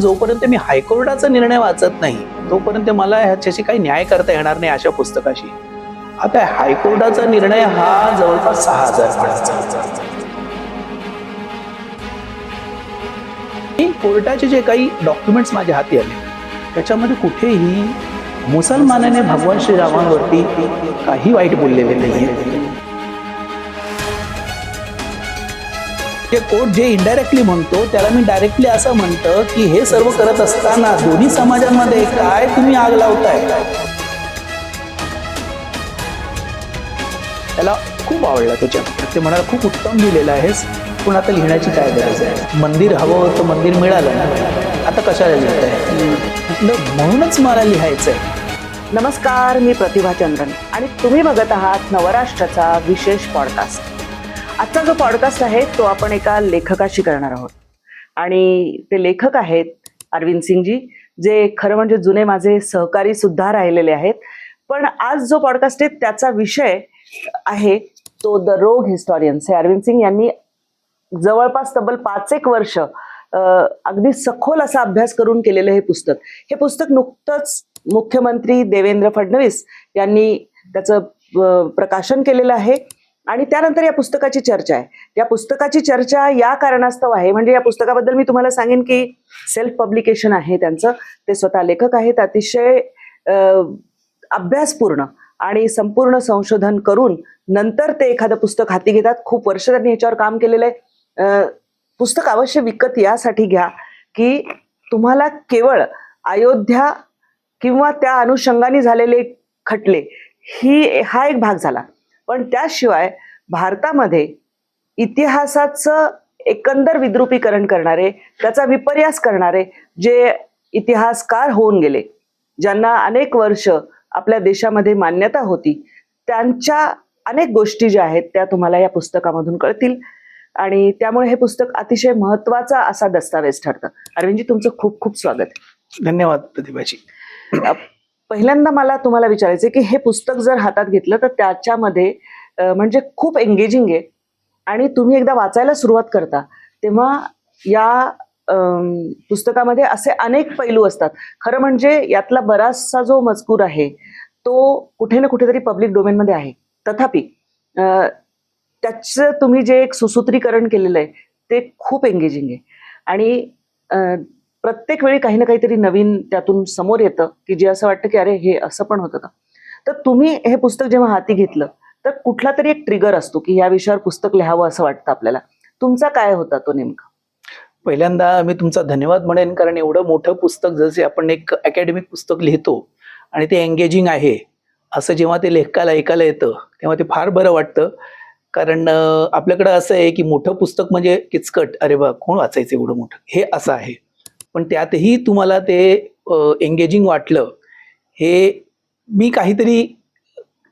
जोपर्यंत मी हायकोर्टाचा निर्णय वाचत नाही तोपर्यंत मला ह्याच्याशी काही न्याय करता येणार नाही अशा पुस्तकाशी. आता हायकोर्टाचा निर्णय हा जवळपास 6,000 पानांचा. कोर्टाचे जे काही डॉक्युमेंट्स माझ्या हाती आले त्याच्यामध्ये कुठेही मुसलमानाने भगवान श्रीरामांवरती काही वाईट बोललेले नाहीये. कोर्ट जे इनडायरेक्टली म्हणतो त्याला मी डायरेक्टली असं म्हणतं की हे सर्व करत असताना दोन्ही समाजांमध्ये काय तुम्ही आग लावताय. त्याला खूप आवडला त्याच्यात. ते म्हणाला खूप उत्तम लिहिलेलं आहेस पण आता लिहिण्याची काय गरज आहे. मंदिर हवं होतं मंदिर मिळालं ना आता कशाला लिहिताय. म्हणूनच मला लिहायचंय. नमस्कार, मी प्रतिभा चंद्रन आणि तुम्ही बघत आहात नवराष्ट्राचा विशेष पॉडकास्ट. आजचा जो पॉडकास्ट आहे तो आपण एका लेखकाशी करणार आहोत आणि ते लेखक आहेत अरविंद सिंगजी, जे खरं म्हणजे जुने माझे सहकारी सुद्धा राहिलेले आहेत. पण आज जो पॉडकास्ट आहे त्याचा विषय आहे तो द रोग हिस्टॉरियन्स. हे अरविंद सिंग यांनी जवळपास तब्बल 5 वर्ष अगदी सखोल असा अभ्यास करून केलेलं हे पुस्तक. हे पुस्तक नुकतंच मुख्यमंत्री देवेंद्र फडणवीस यांनी त्याचं प्रकाशन केलेलं आहे आणि त्यानंतर या पुस्तकाची चर्चा आहे. या पुस्तकाची चर्चा या कारणास्तव आहे म्हणजे या पुस्तकाबद्दल मी तुम्हाला सांगेन की सेल्फ पब्लिकेशन आहे त्यांचं. ते स्वतः लेखक आहेत. अतिशय अभ्यासपूर्ण आणि संपूर्ण संशोधन करून नंतर ते एखादं पुस्तक हाती घेतात. खूप वर्ष त्यांनी ह्याच्यावर काम केलेलं आहे. पुस्तक अवश्य विकत यासाठी घ्या की तुम्हाला केवळ अयोध्या किंवा त्या अनुषंगाने झालेले खटले हा एक भाग झाला, पण त्याशिवाय भारतामध्ये इतिहासाचं एकंदर विद्रुपीकरण करणारे, त्याचा विपर्यास करणारे जे इतिहासकार होऊन गेले, ज्यांना अनेक वर्ष आपल्या देशामध्ये मान्यता होती, त्यांच्या अनेक गोष्टी ज्या आहेत त्या तुम्हाला या पुस्तकामधून कळतील आणि त्यामुळे हे पुस्तक अतिशय महत्वाचा असा दस्तावेज ठरतं. अरविंदजी, तुमचं खूप खूप स्वागत. धन्यवाद प्रतिभाजी. पहिल्यांदा मला तुम्हाला विचारायचं की हे पुस्तक जर हातात घेतलं तर त्याच्यामध्ये म्हणजे खूप एंगेजिंग आहे आणि तुम्ही एकदा वाचायला सुरुवात करता तेव्हा या पुस्तकामध्ये असे अनेक पैलू असतात. खरं म्हणजे यातला बराचसा जो मजकूर आहे तो कुठे ना कुठेतरी पब्लिक डोमेनमध्ये आहे. तथापि त्याचं तुम्ही जे एक सुसूत्रीकरण केलेलं आहे ते खूप एंगेजिंग आहे आणि प्रत्येक वेळी काही ना काहीतरी नवीन त्यातून समोर येतं की जे असं वाटतं की अरे हे असं पण होतं का. तर तुम्ही हे पुस्तक जेव्हा हाती घेतलं तर कुठला तरी एक ट्रिगर असतो की या विषयावर पुस्तक लिहावं असं वाटतं आपल्याला. तुमचा काय होता तो नेमका? पहिल्यांदा मी तुमचा धन्यवाद म्हणेन, कारण एवढं मोठं पुस्तक जसे आपण एक अकॅडमिक पुस्तक लिहितो आणि ते एंगेजिंग आहे असं जेव्हा ते लेखकाला ऐकायला येतं तेव्हा ते फार बरं वाटतं. कारण आपल्याकडं असं आहे की मोठं पुस्तक म्हणजे किचकट, अरे बा कोण वाचायचं एवढं मोठं, हे असं आहे. पण त्यातही तुम्हाला ते एंगेजिंग वाटलं, हे मी काहीतरी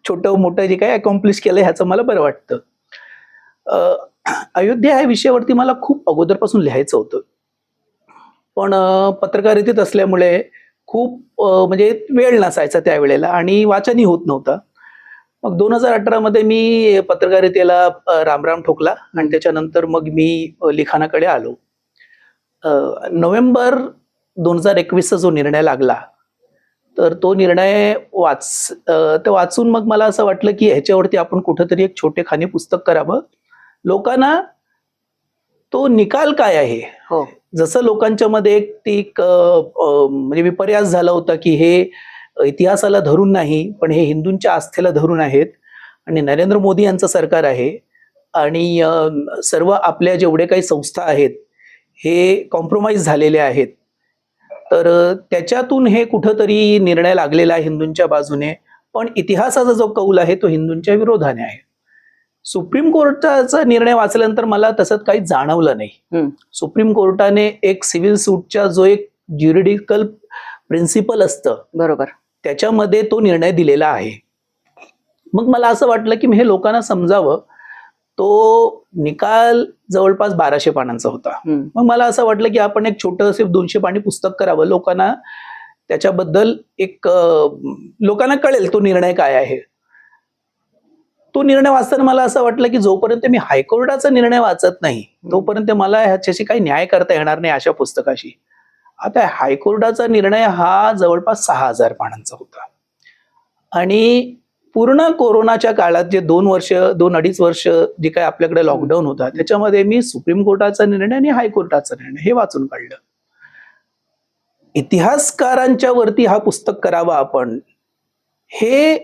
छोटं मोठं जे काही अकॉम्प्लिश केलं ह्याचं मला बरं वाटतं. अयोध्या ह्या विषयावरती मला खूप अगोदरपासून लिहायचं होतं, पण पत्रकारितेत असल्यामुळे खूप म्हणजे वेळ नसायचा त्यावेळेला आणि वाचनही होत नव्हता. मग 2018 मध्ये मी पत्रकारितेला रामराम ठोकला आणि त्याच्यानंतर मग मी लिखाणाकडे आलो. नोव्हेंबर 2021चा जो निर्णय लागला तर तो निर्णय वाचून मग मला असं वाटलं की ह्याच्यावरती आपण कुठंतरी एक छोटेखानी पुस्तक करावं. लोकांना तो निकाल काय आहे, हो, जसं लोकांच्या मध्ये एक म्हणजे विपर्यास झाला होता की हे इतिहासाला धरून नाही पण हे हिंदूंच्या आस्थेला धरून आहेत आणि नरेंद्र मोदी यांचं सरकार आहे आणि सर्व आपल्या जेवढे काही संस्था आहेत हे कॉम्प्रोमाइज झालेले आहेत. तर त्याच्यातून हे कुठंतरी निर्णय लागलेला आहे हिंदूंच्या बाजूने, पण इतिहासाचा जो कौल आहे तो हिंदूंच्या विरोधाने आहे. सुप्रीम कोर्टाचा निर्णय वाचल्यानंतर मला तसं काही जाणवलं नाही. सुप्रीम कोर्टाने एक सिव्हिल सूटचा जो एक ज्युरिडिकल प्रिन्सिपल असतं, बरोबर, त्याच्यामध्ये तो निर्णय दिलेला आहे. मग मला असं वाटलं की हे लोकांना समजावं. तो निकाल जवळपास 1200 पानांचा होता. मग मला असं वाटलं की आपण एक छोटंसं 200 पानी पुस्तक करावं, लोकांना त्याच्याबद्दल एक लोकांना कळेल तो निर्णय काय आहे. तो निर्णय वाचताना मला असं वाटलं की जोपर्यंत मी हायकोर्टाचा निर्णय वाचत नाही तोपर्यंत मला ह्याच्याशी काही न्याय करता येणार नाही अशा पुस्तकाशी. आता हायकोर्टाचा निर्णय हा जवळपास 6,000 पानांचा होता आणि पूर्ण कोरोनाच्या काळात जे 2-2.5 वर्ष जे काही आपल्याकडे लॉकडाऊन होता त्याच्यामध्ये मी सुप्रीम कोर्टाचा निर्णय आणि हायकोर्टाचा निर्णय हे वाचून काढलं. इतिहासकारांच्या वरती हा पुस्तक करावा आपण, हे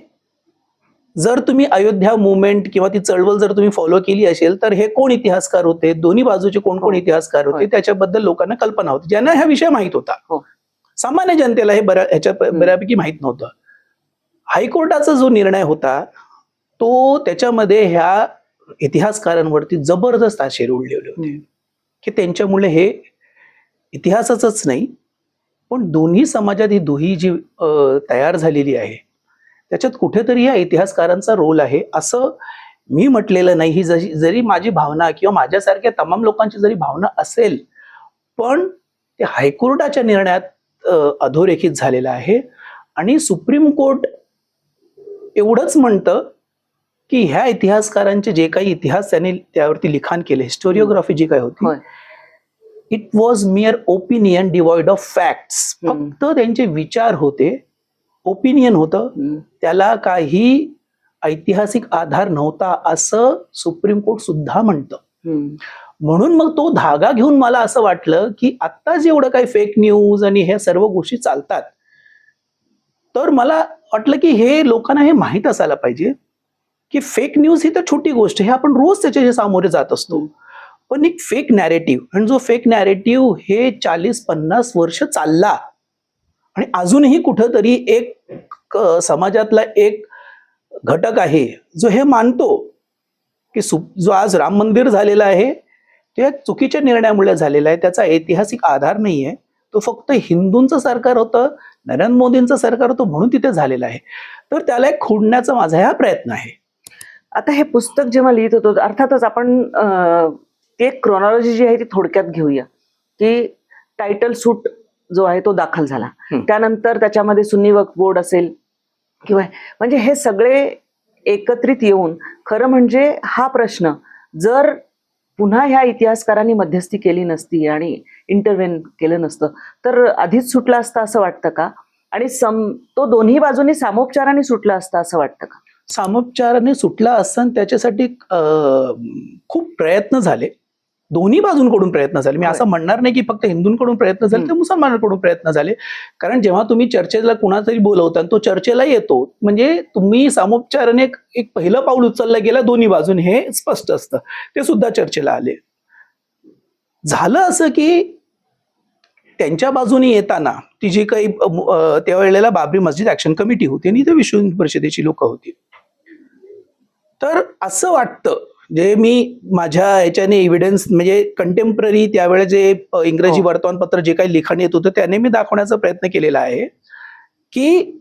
जर तुम्ही अयोध्या मुवमेंट किंवा ती चळवळ जर तुम्ही फॉलो केली असेल तर हे कोण इतिहासकार होते, दोन्ही बाजूचे कोण कोण इतिहासकार होते त्याच्याबद्दल लोकांना कल्पना होती, ज्यांना हा विषय माहित होता. सामान्य जनतेला हे बऱ्यापैकी माहित नव्हतं. हायकोर्टाचा जो निर्णय होता तो त्याच्यामध्ये ह्या इतिहासकारांवरती जबरदस्त आशेर उडलेले होते की त्यांच्यामुळे हे इतिहासाचंच नाही पण दोन्ही समाजात ही दुही जी तयार झालेली आहे त्याच्यात कुठेतरी या इतिहासकारांचा रोल आहे असं मी म्हटलेलं नाही. ही जरी माझी भावना किंवा माझ्यासारख्या तमाम लोकांची जरी भावना असेल पण ते हायकोर्टाच्या निर्णयात अधोरेखित झालेलं आहे. आणि सुप्रीम कोर्ट एवढंच म्हणतं की ह्या इतिहासकारांचे जे काही इतिहास त्यांनी त्यावरती लिखाण केले, हिस्टोरिओग्राफी जी काय होती, it was मिअर opinion devoid of facts. फक्त त्यांचे विचार होते, ओपिनियन होतं, त्याला काही ऐतिहासिक आधार नव्हता असं सुप्रीम कोर्ट सुद्धा म्हणतं. म्हणून मग तो धागा घेऊन मला असं वाटलं की आता जेवढं काही फेक न्यूज आणि ह्या सर्व गोष्टी चालतात तर मला वाटलं की हे लोकांना हे माहीत असायला पाहिजे की फेक न्यूज ही तर छोटी गोष्ट आहे, आपण रोज त्याच्या सामोरे जात असतो. पण एक फेक नॅरेटिव्ह, आणि जो फेक नॅरेटिव्ह हे 40-50 वर्ष चालला आणि अजूनही कुठंतरी एक समाजातला एक घटक आहे जो हे मानतो की जो आज राम मंदिर झालेला आहे ते चुकीच्या निर्णयामुळे झालेला आहे, त्याचा ऐतिहासिक आधार नाहीये, तो फक्त हिंदूंचं सरकार होतं, नरेंद्र मोदींचं सरकार होतं म्हणून तिथे झालेलं आहे. तर त्याला एक खोडण्याचा माझा हा प्रयत्न आहे. आता हे पुस्तक जेव्हा लिहित होतो अर्थातच आपण ते क्रोनॉलॉजी जी आहे ती थोडक्यात घेऊया की टायटल सूट जो आहे तो दाखल झाला, त्यानंतर त्याच्यामध्ये सुन्नी वक्फ बोर्ड असेल किंवा म्हणजे हे सगळे एकत्रित येऊन खरं म्हणजे हा प्रश्न जर पुन्हा ह्या इतिहासकारांनी मध्यस्थी केली नसती आणि इंटरव्हेन केलं नसतं तर आधीच सुटला असता असं वाटतं का? आणि तो दोन्ही बाजूनी सामोपचाराने सुटला असता असं वाटतं का? सामोपचाराने सुटला असताना त्याच्यासाठी खूप प्रयत्न झाले, दोन्ही बाजूंकडून प्रयत्न झाले. मी असं म्हणणार नाही की फक्त हिंदूंकडून प्रयत्न झाले, तर मुसलमानांकडून प्रयत्न झाले. कारण जेव्हा तुम्ही चर्चेला कुणातरी बोलवता तो चर्चेला येतो म्हणजे तुम्ही सामोपचाराने एक पहिलं पाऊल उचललं गेलं दोन्ही बाजून, हे स्पष्ट असतं. ते सुद्धा चर्चेला आले. झालं असं की त्यांच्या बाजूने येताना ती जी काही त्यावेळेला बाबरी मस्जिद ऍक्शन कमिटी होती आणि इथे विश्व हिंदू परिषदेची लोक होती. तर असं वाटतं जे मी माझ्या ह्याच्याने एव्हिडन्स म्हणजे कंटेम्पररी त्यावेळेस जे इंग्रजी वर्तमानपत्र जे काही लिखाण येत होतं त्याने मी दाखवण्याचा प्रयत्न केलेला आहे की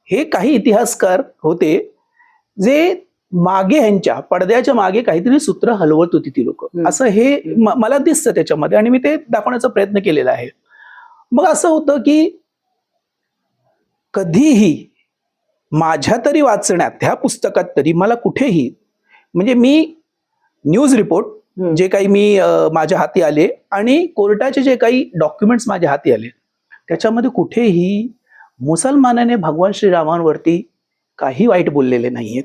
हे काही इतिहासकार होते जे मागे ह्यांच्या पडद्याच्या मागे काहीतरी सूत्र हलवत होती ती लोक, असं हे मला दिसतं त्याच्यामध्ये आणि मी ते दाखवण्याचा प्रयत्न केलेला आहे. मग असं होतं की कधीही माझ्या तरी वाचण्यात ह्या पुस्तकात तरी मला कुठेही म्हणजे मी न्यूज रिपोर्ट जे काही मी माझ्या हाती आले आणि कोर्टाचे जे काही डॉक्युमेंट्स माझ्या हाती आले त्याच्यामध्ये कुठेही मुसलमानाने भगवान श्रीरामांवरती काही वाईट बोललेले नाहीयेत.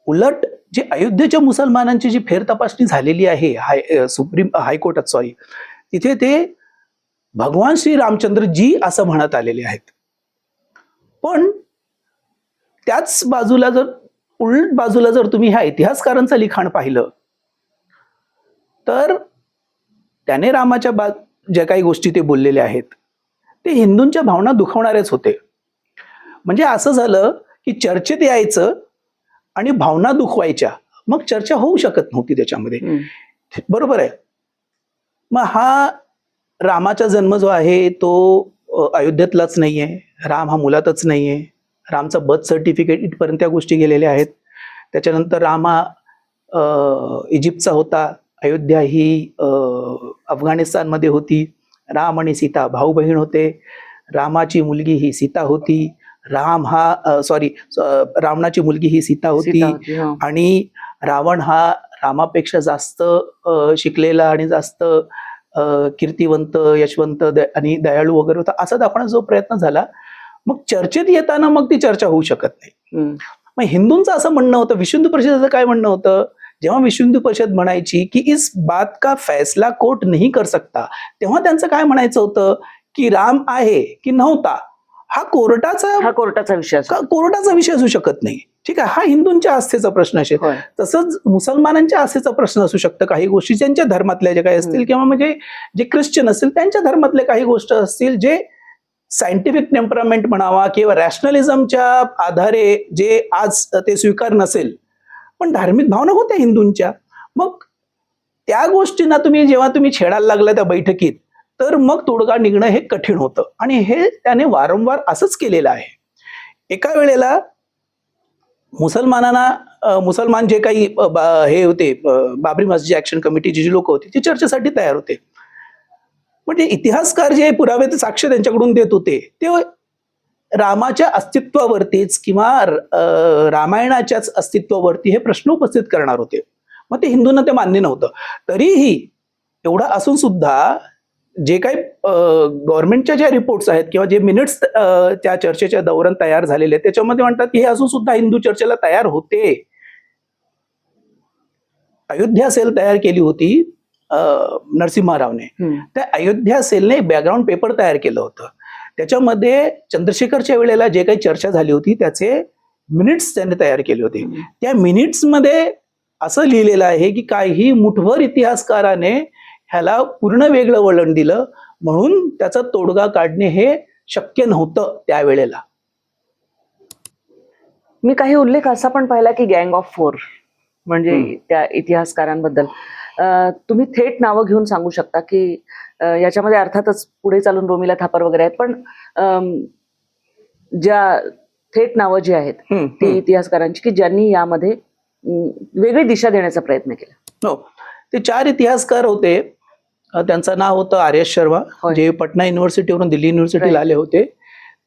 उलट जे अयोध्येच्या मुसलमानांची जी फेरतपासणी झालेली आहे हायकोर्टात तिथे ते भगवान श्री रामचंद्र जी असं म्हणत आलेले आहेत. पण त्याच बाजूला उलट बाजूला जर तुम्ही ह्या इतिहासकारांचं लिखाण पाहिलं तर त्याने रामाच्या ज्या काही गोष्टी ते बोललेले आहेत ते हिंदूंच्या भावना दुखावणारेच होते. म्हणजे असं झालं की चर्चेत यायचं आणि भावना दुखवायच्या, मग चर्चा होऊ शकत नव्हती त्याच्यामध्ये. बरोबर आहे. मग हा रामाचा जन्म जो आहे तो अयोध्येतलाच नाहीये, राम हा मुलातच नाहीये, रामचं बर्थ सर्टिफिकेट इथपर्यंत त्या गोष्टी गेलेल्या आहेत. त्याच्यानंतर राम हा इजिप्तचा होता, अयोध्या ही अफगाणिस्तानमध्ये होती, राम आणि सीता भाऊ बहीण होते, रामाची मुलगी ही सीता होती, रावणाची मुलगी ही सीता होती आणि रावण हा रामापेक्षा जास्त शिकलेला आणि जास्त कीर्तिवंत, यशवंत आणि दयाळू वगैरे होता असा दाखवण्याचा जो प्रयत्न झाला, मग चर्चेत येताना मग ती चर्चा होऊ शकत नाही. मग हिंदूंचं असं म्हणणं होतं, विश्व हिंदू परिषदेचं काय म्हणणं होतं, जेव्हा विश्व हिंदू परिषद म्हणायची की इस बात का फैसला कोर्ट नहीं कर सकता, तेव्हा त्यांचं काय म्हणायचं होतं की राम आहे की नव्हता हा कोर्टाचा विषय असतो. कोर्टाचा विषय असू शकत नाही. ठीक आहे, हा हिंदूंच्या आस्थेचा प्रश्न असेल. होय. तसंच मुसलमानांच्या आस्थेचा प्रश्न असू शकतं, काही गोष्टी त्यांच्या धर्मातल्या ज्या काही असतील किंवा म्हणजे जे ख्रिश्चन असतील त्यांच्या धर्मातल्या काही गोष्टी असतील जे सायंटिफिक टेम्परामेंट म्हणावा किंवा रॅशनलिझमच्या आधारे जे आज ते स्वीकार नसेल, पण धार्मिक भावना होत्या हिंदूंच्या. मग त्या गोष्टींना जेव्हा तुम्ही छेडायला लागला त्या बैठकीत, तर मग तोडगा निघणं हे कठीण होतं आणि हे त्याने वारंवार असंच केलेलं आहे. एका वेळेला मुसलमान जे काही हे होते, बाबरी मस्जिद ऍक्शन कमिटीची जी लोक होती ती चर्चेसाठी तयार होते. म्हणजे इतिहासकार जे पुरावे साक्ष त्यांच्याकडून देत होते ते रामाच्या अस्तित्वावरतीच किंवा रामायणाच्याच अस्तित्वावरती हे प्रश्न उपस्थित करणार होते. मग ते हिंदूंना ते मान्य नव्हतं. तरीही एवढं असून सुद्धा जे काही गव्हर्नमेंटच्या ज्या रिपोर्ट्स आहेत किंवा जे मिनिट्स त्या चर्चेच्या दौरान तयार झालेले आहेत त्याच्यामध्ये म्हणतात की हे असून सुद्धा हिंदू चर्चेला तयार होते. अयोध्या सेल तयार केली होती नरसिम्हा रावने. त्या अयोध्या सेलने बॅकग्राऊंड पेपर तयार केलं होतं. त्याच्यामध्ये चंद्रशेखरच्या वेळेला जे काही चर्चा झाली होती त्याचे मिनिट्स त्यांनी तयार केले होते. त्या मिनिट्समध्ये असं लिहिलेलं आहे की काही मुठभर इतिहासकाराने ह्याला पूर्ण वेगळं वळण दिलं, म्हणून त्याचा तोडगा काढणे हे शक्य नव्हतं त्यावेळेला. मी काही उल्लेख असा पण पाहिला की गँग ऑफ फोर म्हणजे त्या इतिहासकारांबद्दल तुम्ही थेट नावं घेऊन सांगू शकता की याच्यामध्ये अर्थातच पुढे चालून रोमिला थापर वगैरे आहेत, पण ज्या थेट नावं जी आहेत ती इतिहासकारांची की ज्यांनी यामध्ये वेगळी दिशा देण्याचा प्रयत्न केला. हो, ते 4 इतिहासकार होते. त्यांचं नाव होतं आर्यश शर्मा, जे पटना युनिव्हर्सिटीवरून दिल्ली युनिव्हर्सिटीला आले होते.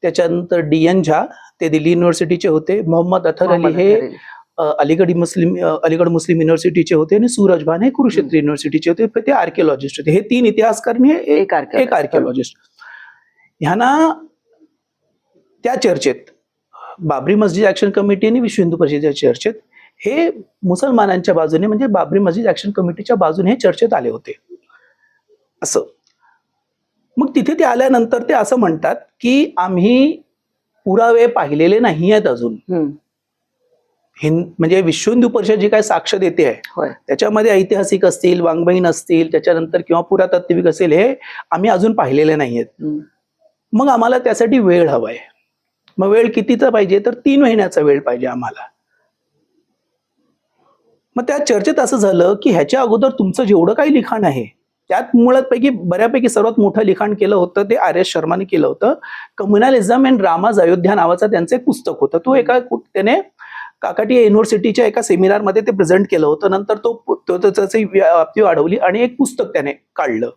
त्याच्यानंतर DN झा, ते दिल्ली युनिव्हर्सिटीचे होते. मोहम्मद अथर अली हे अलीगढ मुस्लिम युनिव्हर्सिटीचे होते आणि सूरज भान हे कुरुक्षेत्र युनिव्हर्सिटीचे होते. ते आर्किओलॉजिस्ट होते. हे 3 इतिहासकार आणि एक आर्किओलॉजिस्ट. ह्यांना त्या चर्चेत बाबरी मस्जिद ऍक्शन कमिटी आणि विश्व हिंदू परिषदेच्या चर्चेत हे मुसलमानांच्या बाजूने म्हणजे बाबरी मस्जिद ऍक्शन कमिटीच्या बाजूने हे चर्चेत आले होते असं. मग तिथे ते आल्यानंतर ते असं म्हणतात की आम्ही पुरावे पाहिलेले नाही आहेत अजून. म्हणजे विश्व हिंदू परिषद जी काय साक्ष देते आहे त्याच्यामध्ये ऐतिहासिक असतील, वाङ्मयीन असतील, त्याच्यानंतर किंवा पुरातात्विक असेल, हे आम्ही अजून पाहिलेले नाहीयेत. मग आम्हाला त्यासाठी वेळ हवाय. मग वेळ कितीचा पाहिजे तर 3 महिन्याचा वेळ पाहिजे आम्हाला. मग त्या चर्चेत असं झालं की ह्याच्या अगोदर तुमचं जेवढं काही लिखाण आहे त्यात मुळात पैकी बऱ्यापैकी सर्वात मोठं लिखाण केलं होतं ते आर्यश शर्माने केलं होतं. कम्युनलिझम अँड रामाज अयोध्या नावाचं त्यांचं एक पुस्तक होतं. तो त्याने काकाटिया युनिव्हर्सिटीच्या एका सेमिनारमध्ये ते प्रेझेंट केलं होतं. नंतर त्याची व्याप्ती वाढवली आणि एक पुस्तक त्याने काढलं.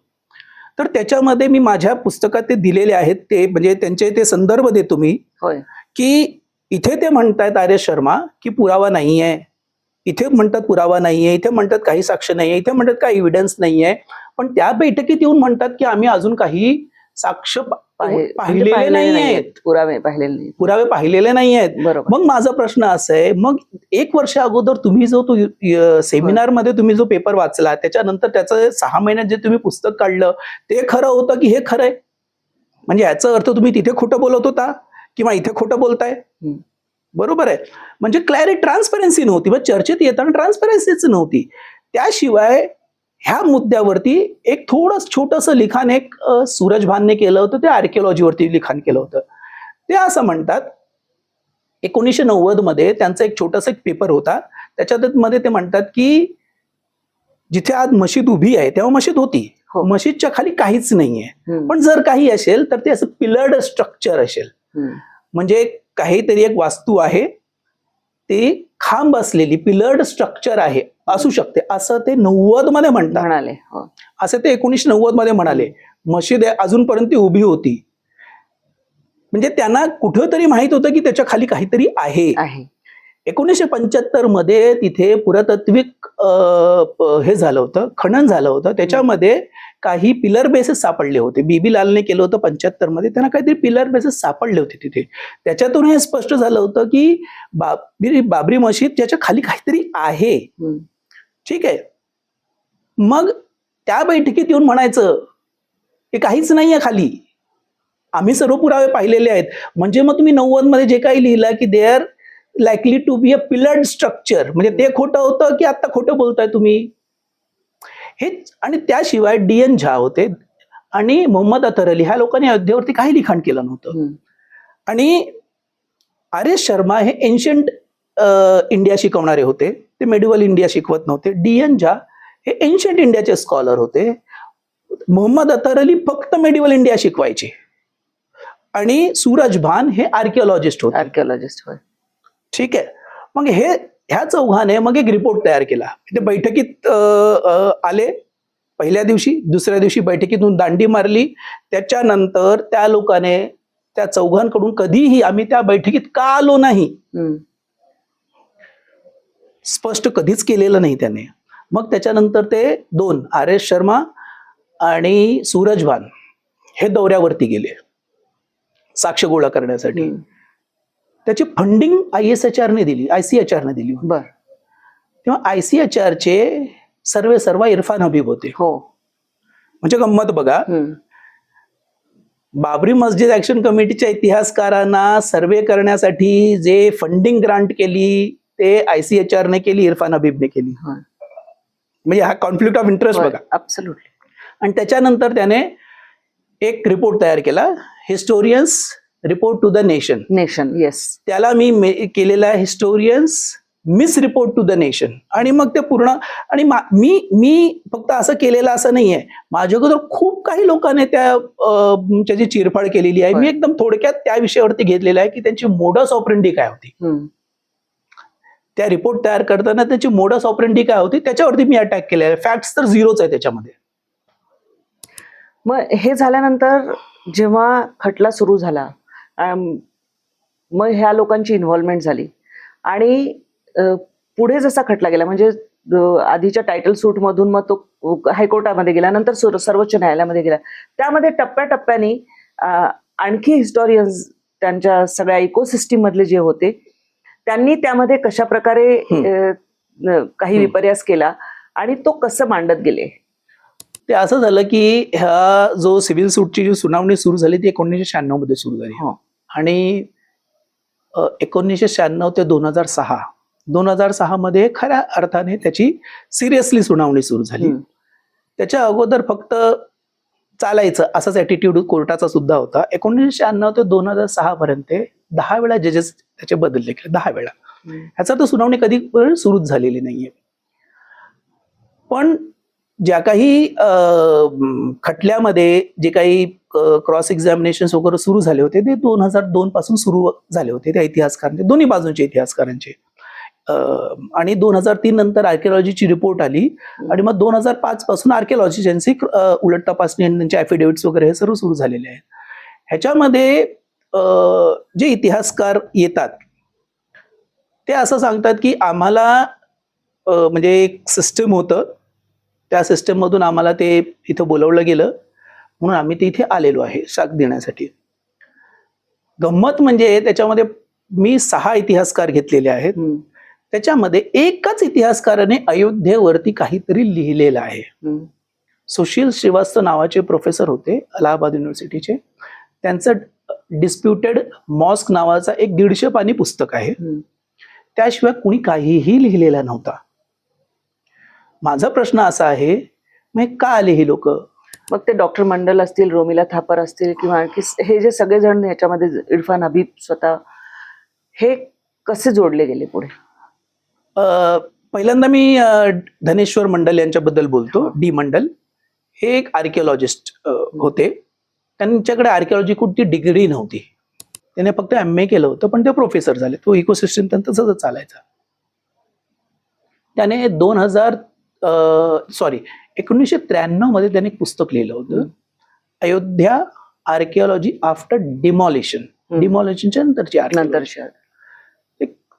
तर त्याच्यामध्ये मी माझ्या पुस्तकात ते दिलेले आहेत, ते म्हणजे त्यांचे ते संदर्भ देतो मी की इथे ते म्हणतायत आर्यश शर्मा की पुरावा नाहीये, इथे म्हणतात पुरावा नाहीये, इथे म्हणतात काही साक्ष नाहीये, इथे म्हणतात काही एव्हिडन्स नाहीये, पण त्या बैठकीत येऊन म्हणतात की आम्ही अजून काही साक्ष पाहिलेले नाहीयेत, पुरावे पाहिलेले नाहीयेत. मग माझा प्रश्न असा आहे, मग 1 वर्ष अगोदर तुम्ही जो तो सेमिनार मध्ये तुम्ही जो पेपर वाचला त्याच्यानंतर त्याचं 6 महिन्यात जे तुम्ही पुस्तक काढलं ते खरं होतं की हे खरं आहे? म्हणजे याचा अर्थ तुम्ही तिथे खोटं बोलत होता किंवा इथे खोटं बोलताय. बरोबर आहे. म्हणजे ट्रान्सपरन्सी नव्हती. मग चर्चेत येताना ट्रान्सपरन्सीच नव्हती. त्याशिवाय ह्या मुद्द्यावरती एक छोटंसं लिखाण एक सूरज भानने केलं होतं. ते आर्किओलॉजीवरती लिखाण केलं होतं. ते असं म्हणतात 1990 मध्ये त्यांचा एक छोटासा पेपर होता. त्याच्यामध्ये ते म्हणतात की जिथे आज मशीद उभी आहे तेव्हा मशीद होती, मशीदच्या खाली काहीच नाहीये, पण जर काही असेल तर ते असं पिलर्ड स्ट्रक्चर असेल, म्हणजे काहीतरी एक वास्तू आहे, ते खांब असलेली पिलर्ड स्ट्रक्चर आहे, असू शकते, असं ते 90 मध्ये म्हणाले. असं ते 1990 मध्ये म्हणाले. मशीद अजूनपर्यंत ती उभी होती. म्हणजे त्यांना कुठंतरी माहित होतं की त्याच्या खाली काहीतरी आहे. 1975 मध्ये तिथे पुरातत्विक हे झालं होतं, खनन झालं होतं. त्याच्यामध्ये काही पिलर बेसेस सापडले होते. बीबी लालने केलं होतं 75 मध्ये. त्यांना काहीतरी पिलर बेसेस सापडले होते तिथे. त्याच्यातून हे स्पष्ट झालं होतं की बाबरी मशीद ज्याच्या खाली काहीतरी आहे. ठीक आहे. मग त्या बैठकीत येऊन म्हणायचं की काहीच नाहीये खाली, आम्ही सर्व पुरावे पाहिलेले आहेत. म्हणजे मग तुम्ही 90 मध्ये जे काही लिहिलं की they are likely to be a pillared structure, म्हणजे ते खोटं होतं की आता खोटं बोलताय तुम्ही हे. आणि त्याशिवाय DN झा होते आणि मोहम्मद अतर अली, ह्या लोकांनी अयोध्येवरती काही लिखाण केलं नव्हतं. आणि RS शर्मा हे एन्शंट इंडिया शिकवणारे होते, ते मेडिवल इंडिया शिकवत नव्हते. DN झा हे एन्शंट इंडियाचे स्कॉलर होते. मोहम्मद अतर अली फक्त मेडिवल इंडिया शिकवायचे. आणि सूरज भान हे आर्किओलॉजिस्ट होते. आर्किओलॉजिस्ट होय. ठीक आहे. मग ह्या चौघाने मग एक रिपोर्ट तयार केला. ते बैठकीत आले पहिल्या दिवशी, दुसऱ्या दिवशी बैठकीतून दांडी मारली. त्याच्यानंतर त्या लोकांनी त्या चौघांकडून कधीही आम्ही त्या बैठकीत का आलो नाही स्पष्ट कधीच केलेलं नाही त्याने. मग त्याच्यानंतर ते दोन RS शर्मा आणि सूरज भान हे दौऱ्यावरती गेले साक्ष गोळा करण्यासाठी. त्याची फंडिंग ISHR ने दिली, ICHR ने दिली. बर. तेव्हा ICHR चे सर्व इरफान हबीब होते. हो. म्हणजे गंमत बघा, बाबरी मस्जिद ऍक्शन कमिटीच्या इतिहासकारांना सर्वे करण्यासाठी जे फंडिंग ग्रांट केली ते ICHR ने केली, इरफान हबीबने केली. म्हणजे हा कॉन्फ्लिक्ट ऑफ इंटरेस्ट बघा. ऍब्सोल्युटली. आणि त्याच्यानंतर त्याने एक रिपोर्ट तयार केला, historians report to the nation. Yes. त्याला मी केलेला आहे historians miss report to the nation. आणि मग ते पूर्ण, आणि मी फक्त असं केलेलं असं नाहीये, माझ्याकडे खूप काही लोकांनी त्याची चिरफाड केलेली आहे. मी एकदम थोडक्यात त्या विषयावरती घेतलेलं आहे की त्यांची मोडस ऑपरेंडी काय होती. त्या रिपोर्ट तयार करताना त्याची मोडस ऑपरेंडी काय होती त्याच्यावरती मी अटॅक केलेला आहे. फॅक्ट्स तर झिरोच आहे त्याच्यामध्ये. मग हे झाल्यानंतर जेव्हा खटला सुरू झाला, मग ह्या लोकांची इन्व्हॉल्वमेंट झाली आणि पुढे जसा खटला गेला, म्हणजे आधीच्या टायटल सूट मधून मग तो हायकोर्टामध्ये गेला, नंतर सर्वोच्च न्यायालयामध्ये गेला. त्यामध्ये टप्प्याटप्प्याने आणखी हिस्टोरियन्स त्यांच्या सगळ्या इकोसिस्टीम मधले जे होते त्यांनी त्यामध्ये कशा प्रकारे काही विपर्यास केला आणि तो कसं मांडत गेले. ते असं झालं की ह्या जो सिव्हिल सूटची जी सुनावणी सुरू झाली ती 1996 मध्ये सुरू झाली. आणि 1996 ते 2006 मध्ये खऱ्या अर्थाने त्याची सिरियसली सुनावणी सुरू झाली. त्याच्या अगोदर फक्त चालायचं असाच ऍटिट्यूड कोर्टाचा सुद्धा होता. 1996 ते 2006 पर्यंत 10 वेळा जजेस त्याचे बदलले गेले, 10 वेळा. ह्याचा तर सुनावणी कधी सुरूच झालेली नाहीये. पण ज्या काही खटल्यामध्ये जे काही क्रॉस एक्झामिनेशन वगैरे सुरू झाले होते ते 2002 पासून सुरू झाले होते त्या इतिहासकारांचे, दोन्ही बाजूंचे इतिहासकारांचे. आणि 2003 नंतर आर्किओलॉजीची रिपोर्ट आली आणि मग 2005 पासून आर्किओलॉजी एजन्सी उलट तपासणी आणि त्यांचे ॲफिडेव्हिट्स वगैरे हे सर्व सुरू झालेले आहेत. ह्याच्यामध्ये जे इतिहासकार येतात ते असं सांगतात की आम्हाला म्हणजे एक सिस्टम होतं, त्या सिस्टम मधून आम्हाला ते इथं बोलवलं गेलं म्हणून आम्ही ते इथे आलेलो आहे साक्ष देण्यासाठी. गंमत म्हणजे त्याच्यामध्ये मी 6 इतिहासकार घेतलेले आहेत. त्याच्यामध्ये एकाच इतिहासकाराने अयोध्येवरती काहीतरी लिहिलेलं आहे. सुशील श्रीवास्तव नावाचे प्रोफेसर होते अलाहाबाद युनिव्हर्सिटीचे. त्यांचं डिस्प्युटेड मॉस्क नावाचा एक 150 पानी पुस्तक आहे. त्याशिवाय कुणी काहीही लिहिलेला नव्हता. माझा प्रश्न असा आहे, मग का आले ही लोक? मग ते डॉक्टर मंडल असतील, रोमिला थापर असतील किंवा आणखी हे जे सगळेजण ह्याच्यामध्ये, इरफान हबीब स्वतः, हे कसे जोडले गेले पुढे? पहिल्यांदा मी धनेश्वर मंडल यांच्याबद्दल बोलतो. डी मंडल हे एक आर्किओलॉजिस्ट होते. त्यांच्याकडे आर्किओलॉजी कुठली डिग्री नव्हती, त्याने फक्त MA केलं होतं, पण ते प्रोफेसर झाले. तो इकोसिस्टम त्यांचा तसंच चालायचा. त्याने 1993 मध्ये त्याने एक पुस्तक लिहिलं होतं, अयोध्या आर्किओलॉजी आफ्टर डिमॉलिशन. डिमॉलिशनच्या नंतरची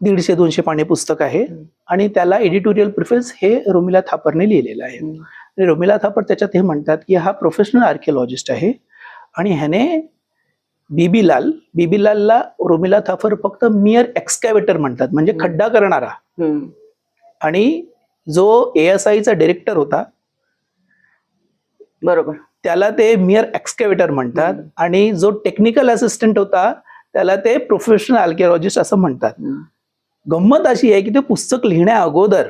150-200 पाने पुस्तक आहे आणि त्याला एडिटोरियल प्रिफेस हे रोमिला थापरने लिहिलेलं आहे. आणि रोमिला थापर त्याच्यात हे म्हणतात की हा प्रोफेशनल आर्किओलॉजिस्ट आहे आणि ह्याने बीबी लालला रोमिला थापर फक्त मियर एक्सकॅव्हेटर म्हणतात, म्हणजे खड्डा करणारा. आणि जो ASIचा डायरेक्टर होता बरोबर, त्याला ते मियर एक्सकॅव्हेटर म्हणतात आणि जो टेक्निकल असिस्टंट होता त्याला ते प्रोफेशनल आर्किओलॉजिस्ट असं म्हणतात. गंमत अशी आहे की ते पुस्तक लिहिण्या अगोदर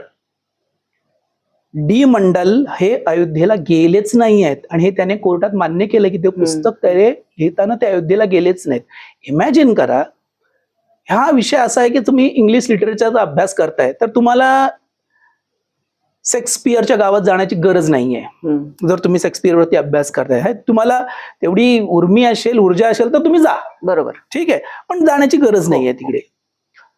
डी मंडल हे अयोध्येला गेलेच नाही आहेत आणि हे त्याने कोर्टात मान्य केलं की ते पुस्तक त्याने लिहिताना ते अयोध्येला गेलेच नाहीत. इमॅजिन करा, हा विषय असा आहे की तुम्ही इंग्लिश लिटरेचरचा अभ्यास करताय तर तुम्हाला शेक्सपियरच्या गावात जाण्याची गरज नाहीये. जर तुम्ही शेक्सपियरवरती अभ्यास करताय, तुम्हाला तेवढी ऊर्जा असेल तर तुम्ही जा, बरोबर, ठीक आहे, पण जाण्याची गरज नाहीये तिकडे.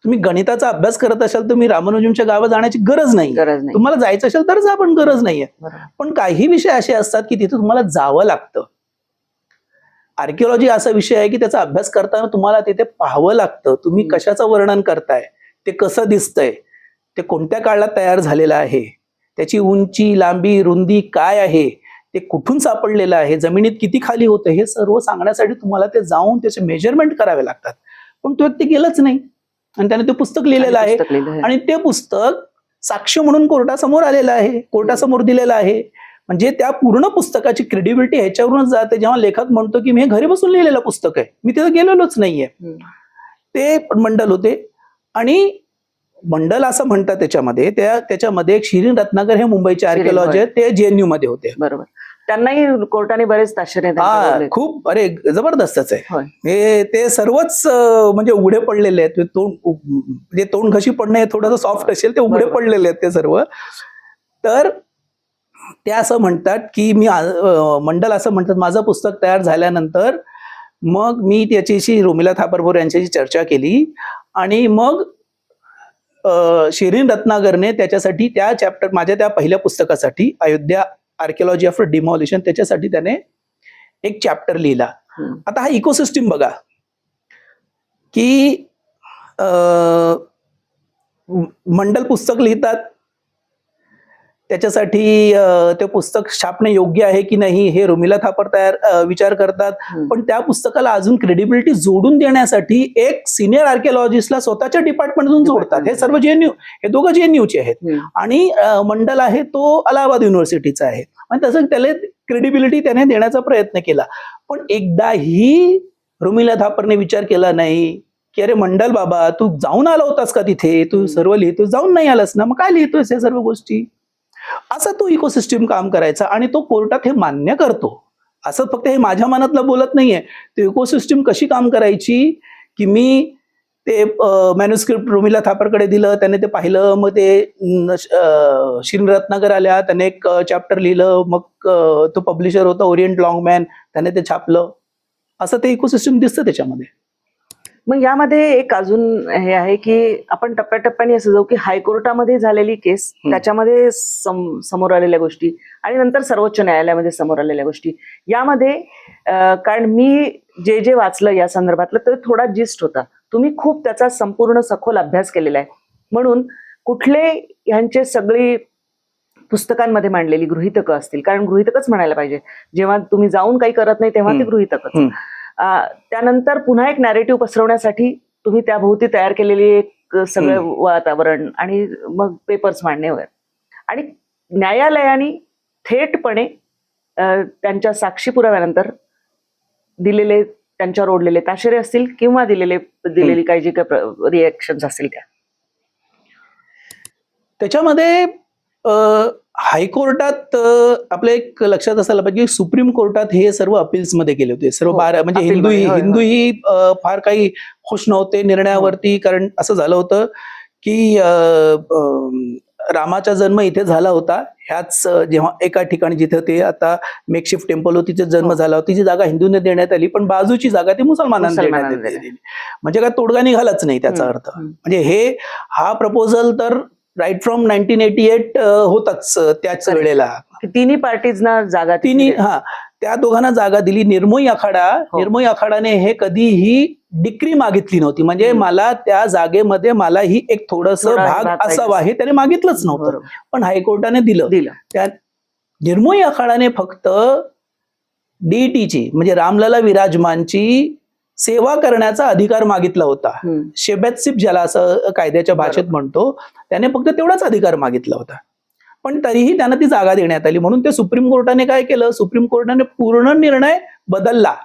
तुम्ही गणिताचा अभ्यास करत असाल तुम्ही रामानुजनच्या गावात जाण्याची गरज नाही. तुम्हाला जायचं असेल तर जा, पण गरज नाहीये. पण काही विषय असे असतात की तिथे तुम्हाला जावं लागतं. आर्किओलॉजी असा विषय आहे की त्याचा अभ्यास करताना तुम्हाला तिथे पाहावं लागतं. तुम्ही कशाचं वर्णन करताय, ते कसं दिसतंय, ते कोणत्या काळात तयार झालेलं आहे, त्याची उंची, लांबी, रुंदी काय आहे, ते कुठून सापडलेलं आहे, जमिनीत किती खाली होतं, हे सर्व सांगण्यासाठी तुम्हाला ते जाऊन त्याचे मेजरमेंट करावे लागतात. पण तो व्यक्ती गेलंच नाही आणि त्याने ते पुस्तक लिहिलेलं आहे आणि ते पुस्तक साक्ष म्हणून कोर्टासमोर आलेलं आहे, कोर्टासमोर दिलेलं आहे. म्हणजे त्या पूर्ण पुस्तकाची क्रेडिबिलिटी ह्याच्यावरूनच जाते. जेव्हा लेखक म्हणतो की मी हे घरी बसून लिहिलेलं पुस्तक आहे, मी तिथं गेलेलोच नाहीये. ते मंडल होते आणि मंडल असं म्हणतात त्याच्यामध्ये त्याच्यामध्ये एक शिरीन रत्नाकर हे मुंबईचे आर्किओलॉजी आहेत, ते JNU मध्ये होते. बरोबर, त्यांनाही कोर्टाने बरेच ताशेरे खूप जबरदस्तच आहे. ते सर्वच म्हणजे उघडे पडलेले आहेत. म्हणजे तोंड घशी पडणे थोडंसं सॉफ्ट असेल, ते उघडे पडलेले आहेत ते सर्व. तर ते असं म्हणतात की मंडल असं म्हणतात, माझं पुस्तक तयार झाल्यानंतर मग मी त्याच्याशी रोमिला थापरबरोबर यांच्याशी चर्चा केली आणि मग शिरीन रत्नाकरने त्याच्यासाठी त्या चॅप्टर, माझ्या त्या पहिल्या पुस्तकासाठी अयोध्या आर्किओलॉजी आफ्टर डिमॉलिशन, त्याच्यासाठी त्याने एक चॅप्टर लिहिला. आता हा इकोसिस्टीम बघा की मंडल पुस्तक लिहितात, त्याच्यासाठी ते पुस्तक छापणे योग्य आहे की नाही हे रोमिला थापर विचार करतात. पण त्या पुस्तकाला अजून क्रेडिबिलिटी जोडून देण्यासाठी एक सिनियर आर्किओलॉजिस्टला स्वतःच्या डिपार्टमेंटमधून जोडतात. हे सर्व JNU, हे दोघं JNUचे आहेत आणि मंडल आहे तो अलाहाबाद युनिव्हर्सिटीचा आहे. आणि तसं त्याला क्रेडिबिलिटी त्याने देण्याचा प्रयत्न केला. पण एकदाही रोमिला थापरने विचार केला नाही की अरे मंडल बाबा, तू जाऊन आला होतास का तिथे, तू सर्व लिहितो, जाऊन नाही आलास ना, मग काय लिहितोयस या सर्व गोष्टी. असा तो इकोसिस्टीम काम करायचा आणि तो कोर्टात हे मान्य करतो. असं फक्त हे माझ्या मनातलं बोलत नाहीये. ते इकोसिस्टीम कशी काम करायची की मी ते मॅन्युस्क्रिप्ट रोमिला थापरकडे दिलं, त्याने ते पाहिलं, मग ते शिरीन रत्नाकर आल्या, त्याने एक चॅप्टर लिहिलं, मग तो पब्लिशर होता ओरिएंट लॉंगमॅन, त्याने ते छापलं. असं ते इकोसिस्टीम दिसतं त्याच्यामध्ये. मग यामध्ये एक अजून हे आहे की आपण टप्प्याटप्प्याने असं जाऊ की हायकोर्टामध्ये झालेली केस, त्याच्यामध्ये समोर आलेल्या गोष्टी आणि नंतर सर्वोच्च न्यायालयामध्ये समोर आलेल्या गोष्टी, यामध्ये कारण मी जे वाचलं या संदर्भातलं तर थोडा जिस्ट होता. तुम्ही खूप त्याचा संपूर्ण सखोल अभ्यास केलेला आहे, म्हणून कुठले ह्यांचे सगळी पुस्तकांमध्ये मांडलेली गृहीतकं असतील, कारण गृहीतकच म्हणायला पाहिजे, जेव्हा तुम्ही जाऊन काही करत नाही तेव्हा ते गृहीतकच. त्यानंतर पुन्हा एक नॅरेटिव्ह पसरवण्यासाठी तुम्ही त्याभोवती तयार केलेली एक सगळं वातावरण आणि मग पेपर्स मांडणे वगैरे, आणि न्यायालयाने थेटपणे त्यांच्या साक्षी पुराव्यानंतर दिलेले, त्यांच्यावर ओढलेले ताशेरे असतील किंवा दिलेली काही जी काही रिएक्शन्स असतील त्याच्यामध्ये हायकोर्टात आपलं एक लक्षात असायला पाहिजे, सुप्रीम कोर्टात हे सर्व अपील्स मध्ये गेले होते सर्व. म्हणजे हिंदूही फार काही खुश नव्हते निर्णयावरती, कारण असं झालं होतं की रामाचा जन्म इथे झाला होता, ह्याच जेव्हा एका ठिकाणी जिथे ते आता मेकशिफ्ट टेम्पल होती, तिथे जन्म झाला होता, तिची जागा हिंदूने देण्यात आली, पण बाजूची जागा ती मुसलमानांना देण्यात आली. म्हणजे काय तोडगा निघालाच नाही त्याचा अर्थ. म्हणजे हा प्रपोजल तर राईट फ्रॉम 1988 होताच त्याच वेळेला. तिन्ही पार्टीजना जागा, त्या दोघांना जागा दिली. निर्मोही आखाडाने हे कधीही डिक्री मागितली नव्हती, म्हणजे मला त्या जागेमध्ये मलाही एक थोडस थोडा भाग भाग असावा पाहिजे. हे त्याने मागितलंच नव्हतं, बरोबर. पण हायकोर्टाने दिलं. त्या निर्मोही अखाडाने फक्त डीईटीची म्हणजे रामलला विराजमानची सेवा करण्याचा अधिकार मागितला होता. शेबेतसिप ज्याला असं कायद्याच्या भाषेत म्हणतो, त्याने फक्त तेवढाच अधिकार मागितला होता, पण तरीही त्यांना ती जागा देण्यात आली. म्हणून ते सुप्रीम कोर्टाने काय केलं, सुप्रीम कोर्टाने पूर्ण निर्णय बदलला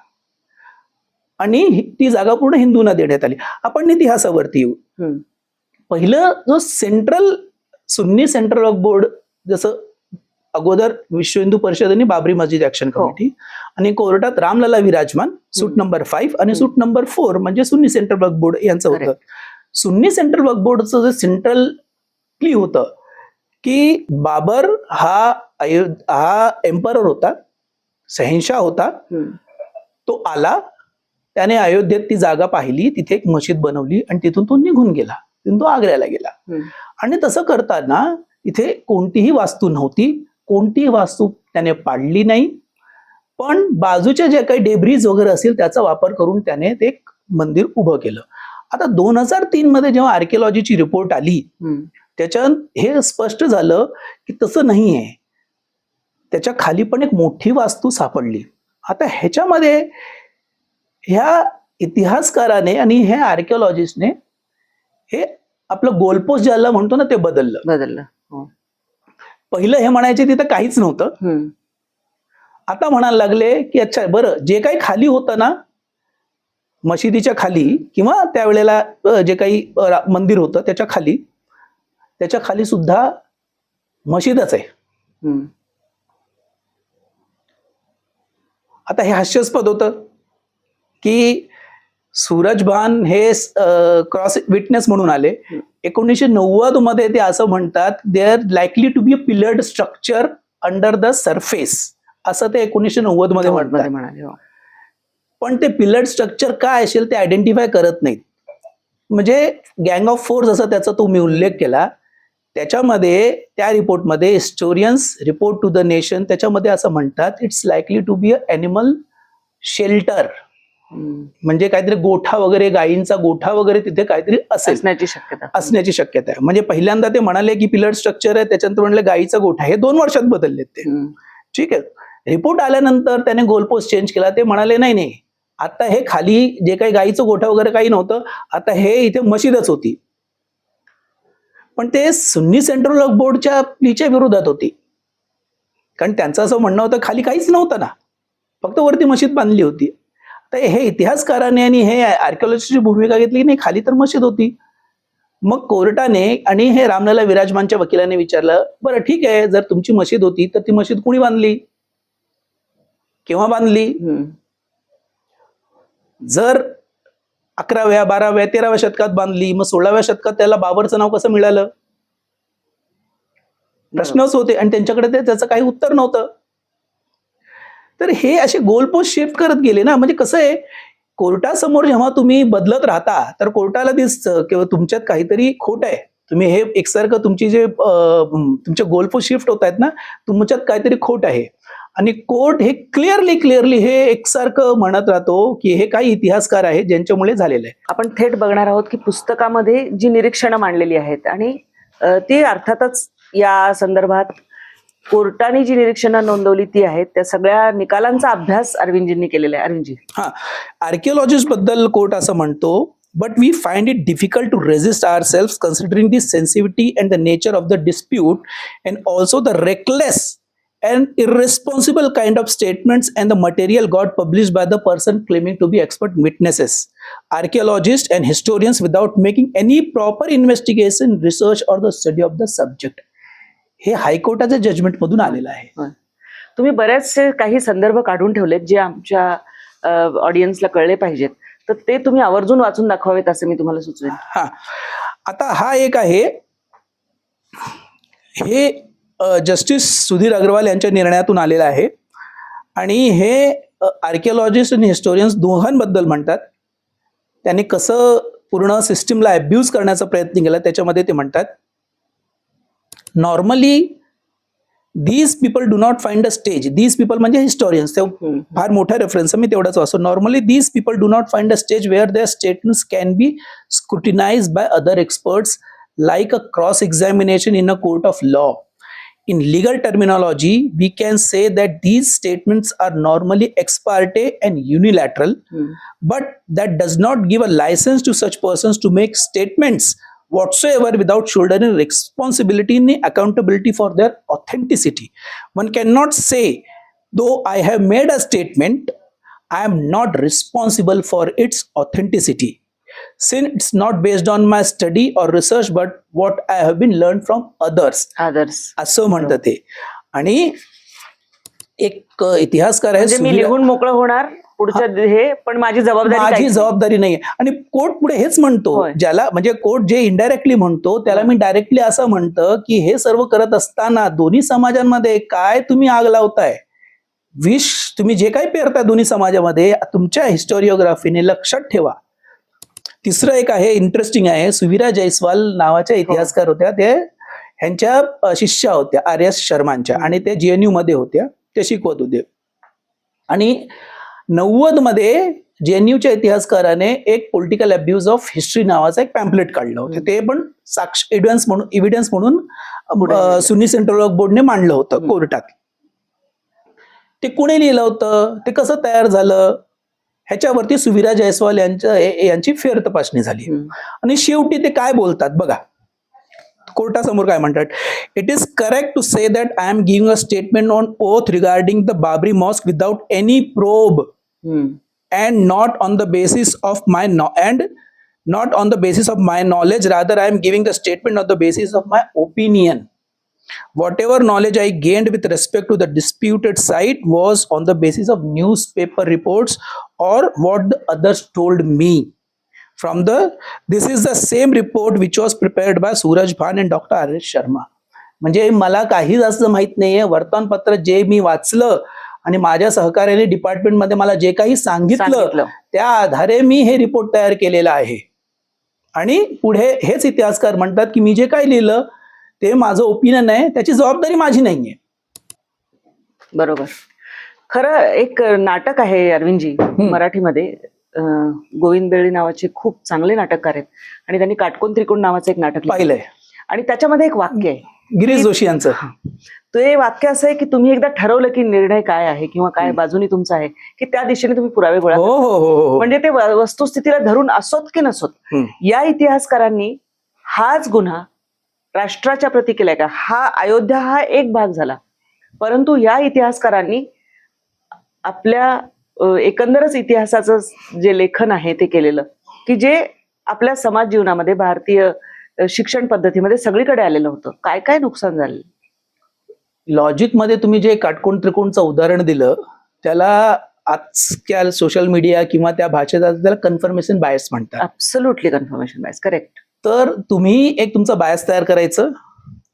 आणि ती जागा पूर्ण हिंदूंना देण्यात आली. आपण इतिहासावरती येऊ. पहिलं जो सुन्नी सेंट्रल वक्फ बोर्ड, जसं अगोदर विश्व हिंदू परिषद आणि बाबरी मस्जिद ऍक्शन कमिटी आणि कोर्टात रामलला विराजमान सूट नंबर 5 आणि सूट नंबर 4 म्हणजे सुन्नी सेंट्रल वक्फ बोर्ड यांचं होतं. सुन्नी सेंट्रल वक्फ बोर्डचं जे सेंट्रल प्ली होतं की बाबर हा एम्परर होता, शहनशाह होता, तो आला, त्याने अयोध्येत ती जागा पाहिली, तिथे एक मशीद बनवली आणि तिथून तो निघून गेला, तिथून तो आग्र्याला गेला. आणि तसं करताना इथे कोणतीही वास्तू नव्हती, कोणतीही वास्तू त्याने पाडली नाही, पण बाजूचे जे काही डेब्रीज वगैरे असेल त्याचा वापर करून त्याने ते एक मंदिर उभं केलं. आता 2003 मध्ये जेव्हा आर्किओलॉजीची रिपोर्ट आली, त्याच्यात हे स्पष्ट झालं की तसं नाही आहे, त्याच्या खाली पण एक मोठी वास्तू सापडली. आता ह्याच्यामध्ये ह्या इतिहासकाराने आणि ह्या आर्किओलॉजिस्टने हे आपलं गोलपोस्ट ज्याला म्हणतो ना ते बदललं. पहिलं हे म्हणायचे तिथं काहीच नव्हतं, आता म्हणायला लागले की अच्छा बरं, जे काही खाली होतं ना मशिदीच्या खाली किंवा त्यावेळेला जे काही मंदिर होतं त्याच्या खाली सुद्धा मशिदच आहे. आता हे हास्यास्पद होतं की सूरजभान हे क्रॉस विटनेस म्हणून आले. 1990 मध्ये ते असं म्हणतात, they are likely to be a pillared structure under the surface, असं ते 1990 मध्ये म्हणाले. पण ते पिलर्ड स्ट्रक्चर काय असेल ते आयडेंटिफाय करत नाहीत. म्हणजे गँग ऑफ फोर्स असं त्याचा तुम्ही उल्लेख केला, त्याच्यामध्ये त्या रिपोर्टमध्ये historians report to the nation त्याच्यामध्ये असं म्हणतात, it's likely to be a animal shelter, म्हणजे काहीतरी गोठा वगैरे, गायींचा गोठा वगैरे तिथे काहीतरी असण्याची शक्यता आहे. म्हणजे पहिल्यांदा ते म्हणाले की पिलर स्ट्रक्चर आहे, त्याच्यानंतर म्हणले गायीचा गोठा, हे 2 वर्षात बदललेत ते. ठीक आहे, रिपोर्ट आल्यानंतर त्याने गोलपोस्ट चेंज केला, ते म्हणाले नाही आता हे खाली जे काही गायीचं गोठा वगैरे काही नव्हतं, आता हे इथे मशीदच होती. पण ते सुन्नी सेंट्रल वक्फ बोर्डच्या प्लीच्या विरोधात होती, कारण त्यांचं असं म्हणणं होतं खाली काहीच नव्हतं ना, फक्त वरती मशीद बांधली होती. तर हे इतिहासकाराने आणि हे आर्किओलॉजिस्टची भूमिका घेतली, नाही खाली तर मशीद होती. मग कोर्टाने आणि हे रामलला विराजमानच्या वकिलाने विचारलं, बरं ठीक आहे, जर तुमची मशीद होती तर ती मशीद कुणी बांधली, केव्हा बांधली? जर 11व्या 12व्या 13व्या शतकात बांधली, मग 16व्या शतकात त्याला बाबरचं नाव कसं मिळालं? प्रश्नच होते आणि त्यांच्याकडे त्याचं काही उत्तर नव्हतं. तर हे असे गोलपोस्ट शिफ्ट करत गेले ना. म्हणजे कसं आहे, कोर्टासमोर जेव्हा तुम्ही बदलत राहता तर कोर्टाला दिसतं किंवा तुमच्यात काहीतरी खोट आहे, तुम्ही हे एकसारखं तुमचे गोलपोस्ट शिफ्ट होत आहेत ना, तुमच्यात काहीतरी खोट आहे. आणि कोर्ट हे क्लिअरली हे एकसारखं म्हणत राहतो की हे काही इतिहासकार आहेत ज्यांच्यामुळे झालेलं आहे. आपण थेट बघणार आहोत की पुस्तकामध्ये जी निरीक्षणं मांडलेली आहेत आणि ती अर्थातच या संदर्भात कोर्टाने जी निरीक्षणं नोंदवली ती आहेत, त्या सगळ्या निकालांचा अभ्यास अरविंदजींनी केलेला आहे. अरविंदजी, आर्किओलॉजिस्ट बद्दल कोर्ट असं म्हणतो, but we find it difficult to resist ourselves considering the sensitivity and the nature of the dispute and also the reckless and irresponsible kind of statements and the material got published by the person claiming to be expert witnesses, archaeologists and historians without making any proper investigation, research or the study of the subject. हे हायकोर्टाच्या judgement मधून आलेलं आहे. तुम्ही बरेचसे काही संदर्भ काढून ठेवलेत जे आमच्या ऑडियन्सला कळले पाहिजेत, तर ते तुम्ही आवर्जून वाचून दाखवावेत असं मी तुम्हाला सुचवेन. आता हा एक आहे, हे जस्टिस सुधीर अग्रवाल यांच्या निर्णयातून आलेला आहे आणि हे आर्किओलॉजिस्ट आणि हिस्टोरियन्स दोघांबद्दल म्हणतात. त्यांनी कसं पूर्ण सिस्टीमला अब्यूज करण्याचा प्रयत्न केला त्याच्यामध्ये ते म्हणतात, normally these people do not find a stage. These people म्हणजे हिस्टोरियन्स, ते फार मोठा रेफरन्स मी तेवढाच वाचतो. Normally these people do not find a stage where their statements can be scrutinized by other experts like a cross examination in a court of law. In legal terminology, we can say that these statements are normally ex parte and unilateral, but that does not give a license to such persons to make statements whatsoever without shouldering responsibility and accountability for their authenticity. One cannot say, though I have made a statement, I am not responsible for its authenticity, since it's not based on my study or research but what I have been learned from others. असं म्हणतं ते. आणि एक इतिहासकार आहे, म्हणजे मी लिहून मोकळं होणार पुढच्या हे, पण माझी जबाबदारी नाहीये. आणि कोर्ट पुढे हेच म्हणतो, होय. ज्याला म्हणजे कोर्ट जे इनडायरेक्टली म्हणतो त्याला मी डायरेक्टली असं म्हणतं की हे सर्व करत असताना दोन्ही समाजांमध्ये काय तुम्ही आग लावताय, विष तुम्ही जे काही पेरताय दोन्ही समाजामध्ये, तुमच्या हिस्टोरिओग्राफीने लक्षात ठेवा. तिसरं एक आहे, इंटरेस्टिंग आहे, सुविरा जयस्वाल नावाच्या इतिहासकार होत्या, ते ह्यांच्या शिष्या होत्या आर.एस. शर्मांच्या, आणि ते JNU मध्ये होत्या, ते शिकवत होते. आणि 90 मध्ये JNUच्या इतिहासकाराने एक पॉलिटिकल अब्युज ऑफ हिस्ट्री नावाचं एक पॅम्पलेट काढलं होतं. ते पण साक्ष एव्हिडन्स म्हणून सुन्नी सेंट्रल वक्फ बोर्डने मांडलं होतं कोर्टात. ते कोणी लिहिलं होतं, ते कसं तयार झालं, ह्याच्यावरती सुविरा जयस्वाल यांची फेर तपासणी झाली. आणि शेवटी ते काय बोलतात बघा, कोर्टासमोर काय म्हणतात. It is correct to say that I am giving a statement on oath regarding the Babri mosque without any probe and not on the basis of my knowledge, rather I am giving the statement on the basis of my opinion. Whatever knowledge I gained with respect to the disputed site was on the basis of newspaper reports or what the others told me. This is the same report which was prepared by Suraj Bhan and Dr. R.S. Sharma. म्हणजे मला काही जास्त माहित नाहीये, वर्तमानपत्र जे मी वाचलं आणि माझ्या सहकार्याने डिपार्टमेंटमध्ये मला जे काही सांगितलं त्या आधारे मी हे रिपोर्ट तयार केलेला आहे. आणि पुढे हेच इतिहासकार म्हणतात की मी जे काही लिहिलं ते माझं ओपिनियन आहे, त्याची जबाबदारी माझी नाहीये. बरोबर. खरं एक नाटक आहे अरविंदजी मराठीमध्ये, गोविंद बेळी नावाचे खूप चांगले नाटककार आहेत, आणि त्यांनी काटकोन त्रिकोण नावाचं एक नाटक पाहिलंय. आणि त्याच्यामध्ये एक वाक्य आहे गिरीश जोशी यांचं. ते वाक्य असं आहे की तुम्ही एकदा ठरवलं की निर्णय काय आहे किंवा काय बाजूनी तुमचा आहे, की त्या दिशेने तुम्ही पुरावे गोळा हो. म्हणजे ते वस्तुस्थितीला धरून असोत की नसोत. या इतिहासकारांनी हाच गुन्हा राष्ट्राच्या प्रती केलाय का? अयोध्या हा एक भाग झाला, परंतु या इतिहासकारांनी आपल्या एकंदरच इतिहासाचं जे लेखन आहे ते केलेलं, की जे आपल्या समाज जीवनामध्ये भारतीय शिक्षण पद्धतीमध्ये सगळीकडे आलेलं होतं. काय काय नुकसान झालं. लॉजिक मध्ये तुम्ही जे काटकोन त्रिकोणचं उदाहरण दिलं त्याला आजकाल सोशल मीडिया किंवा त्या भाषेत त्याला कन्फर्मेशन बायस म्हणतात. Absolutely confirmation bias, correct. तर तुम्ही एक तुमचा बायस तयार करायचं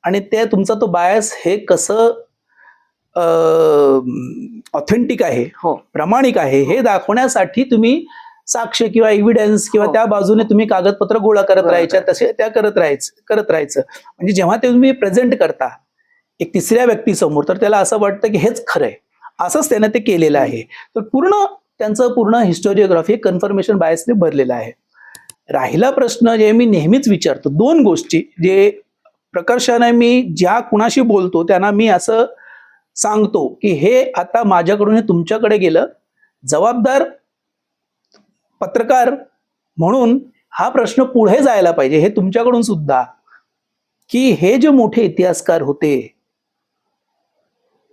आणि ते तुमचा तो बायस हे कसं ऑथेंटिक आहे, प्रामाणिक आहे हे दाखवण्यासाठी तुम्ही साक्ष किंवा एव्हिडन्स किंवा त्या बाजूने तुम्ही कागदपत्र गोळा करत राहायच्या, तसे त्या करत राहायचं. म्हणजे जेव्हा ते तुम्ही प्रेझेंट करता एक तिसऱ्या व्यक्तीसमोर, तर त्याला असं वाटतं की हेच खरंय, असंच त्याने ते केलेलं आहे. तर त्यांचं पूर्ण हिस्टोरिओग्राफी कन्फर्मेशन बायसने भरलेलं आहे. राहिला प्रश्न जे मी नेहमीच विचारतो, 2 गोष्टी जे प्रकर्षाने मी ज्या कुणाशी बोलतो त्यांना मी असं सांगतो की हे आता माझ्याकडून हे तुमच्याकडे गेलं, जबाबदार पत्रकार म्हणून हा प्रश्न पुढे जायला पाहिजे हे तुमच्याकडून सुद्धा, की हे जे मोठे इतिहासकार होते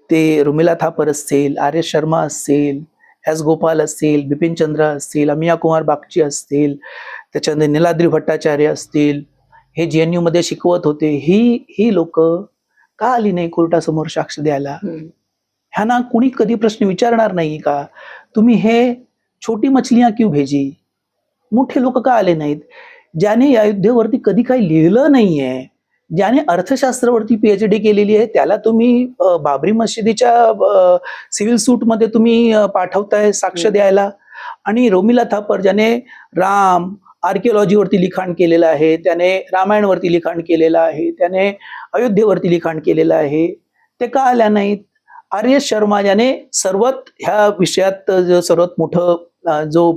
ते रुमिला थापर असतील, R.S. शर्मा असतील, S. गोपाल असतील, बिपिन चंद्र असतील, अमिया कुमार बागची असतील, त्याच्यानंतर नीलाद्री भट्टाचार्य असतील, हे JNU मध्ये शिकवत होते, ही लोक का आली नाही कोर्टासमोर साक्ष द्यायला? ह्यांना कुणी कधी प्रश्न विचारणार नाही का तुम्ही हे छोटी मछलियां क्यों भेजी? मोठे लोक का आले नाहीत? ज्याने या युद्धावरती कधी काही लिहिलं नाहीये, ज्याने अर्थशास्त्रावरती PhD केलेली आहे, त्याला तुम्ही बाबरी मशिदीच्या सिव्हिल सूट मध्ये तुम्ही पाठवताय साक्ष द्यायला. आणि रोमिला थापर ज्याने आर्किओलॉजीवरती लिखाण केलेलं आहे, त्याने रामायणवरती लिखाण केलेलं आहे, त्याने अयोध्येवरती लिखाण केलेलं आहे, ते का आल्या नाहीत? आर.एस. शर्मा ज्याने सर्वात ह्या विषयात जो सर्वात मोठं जो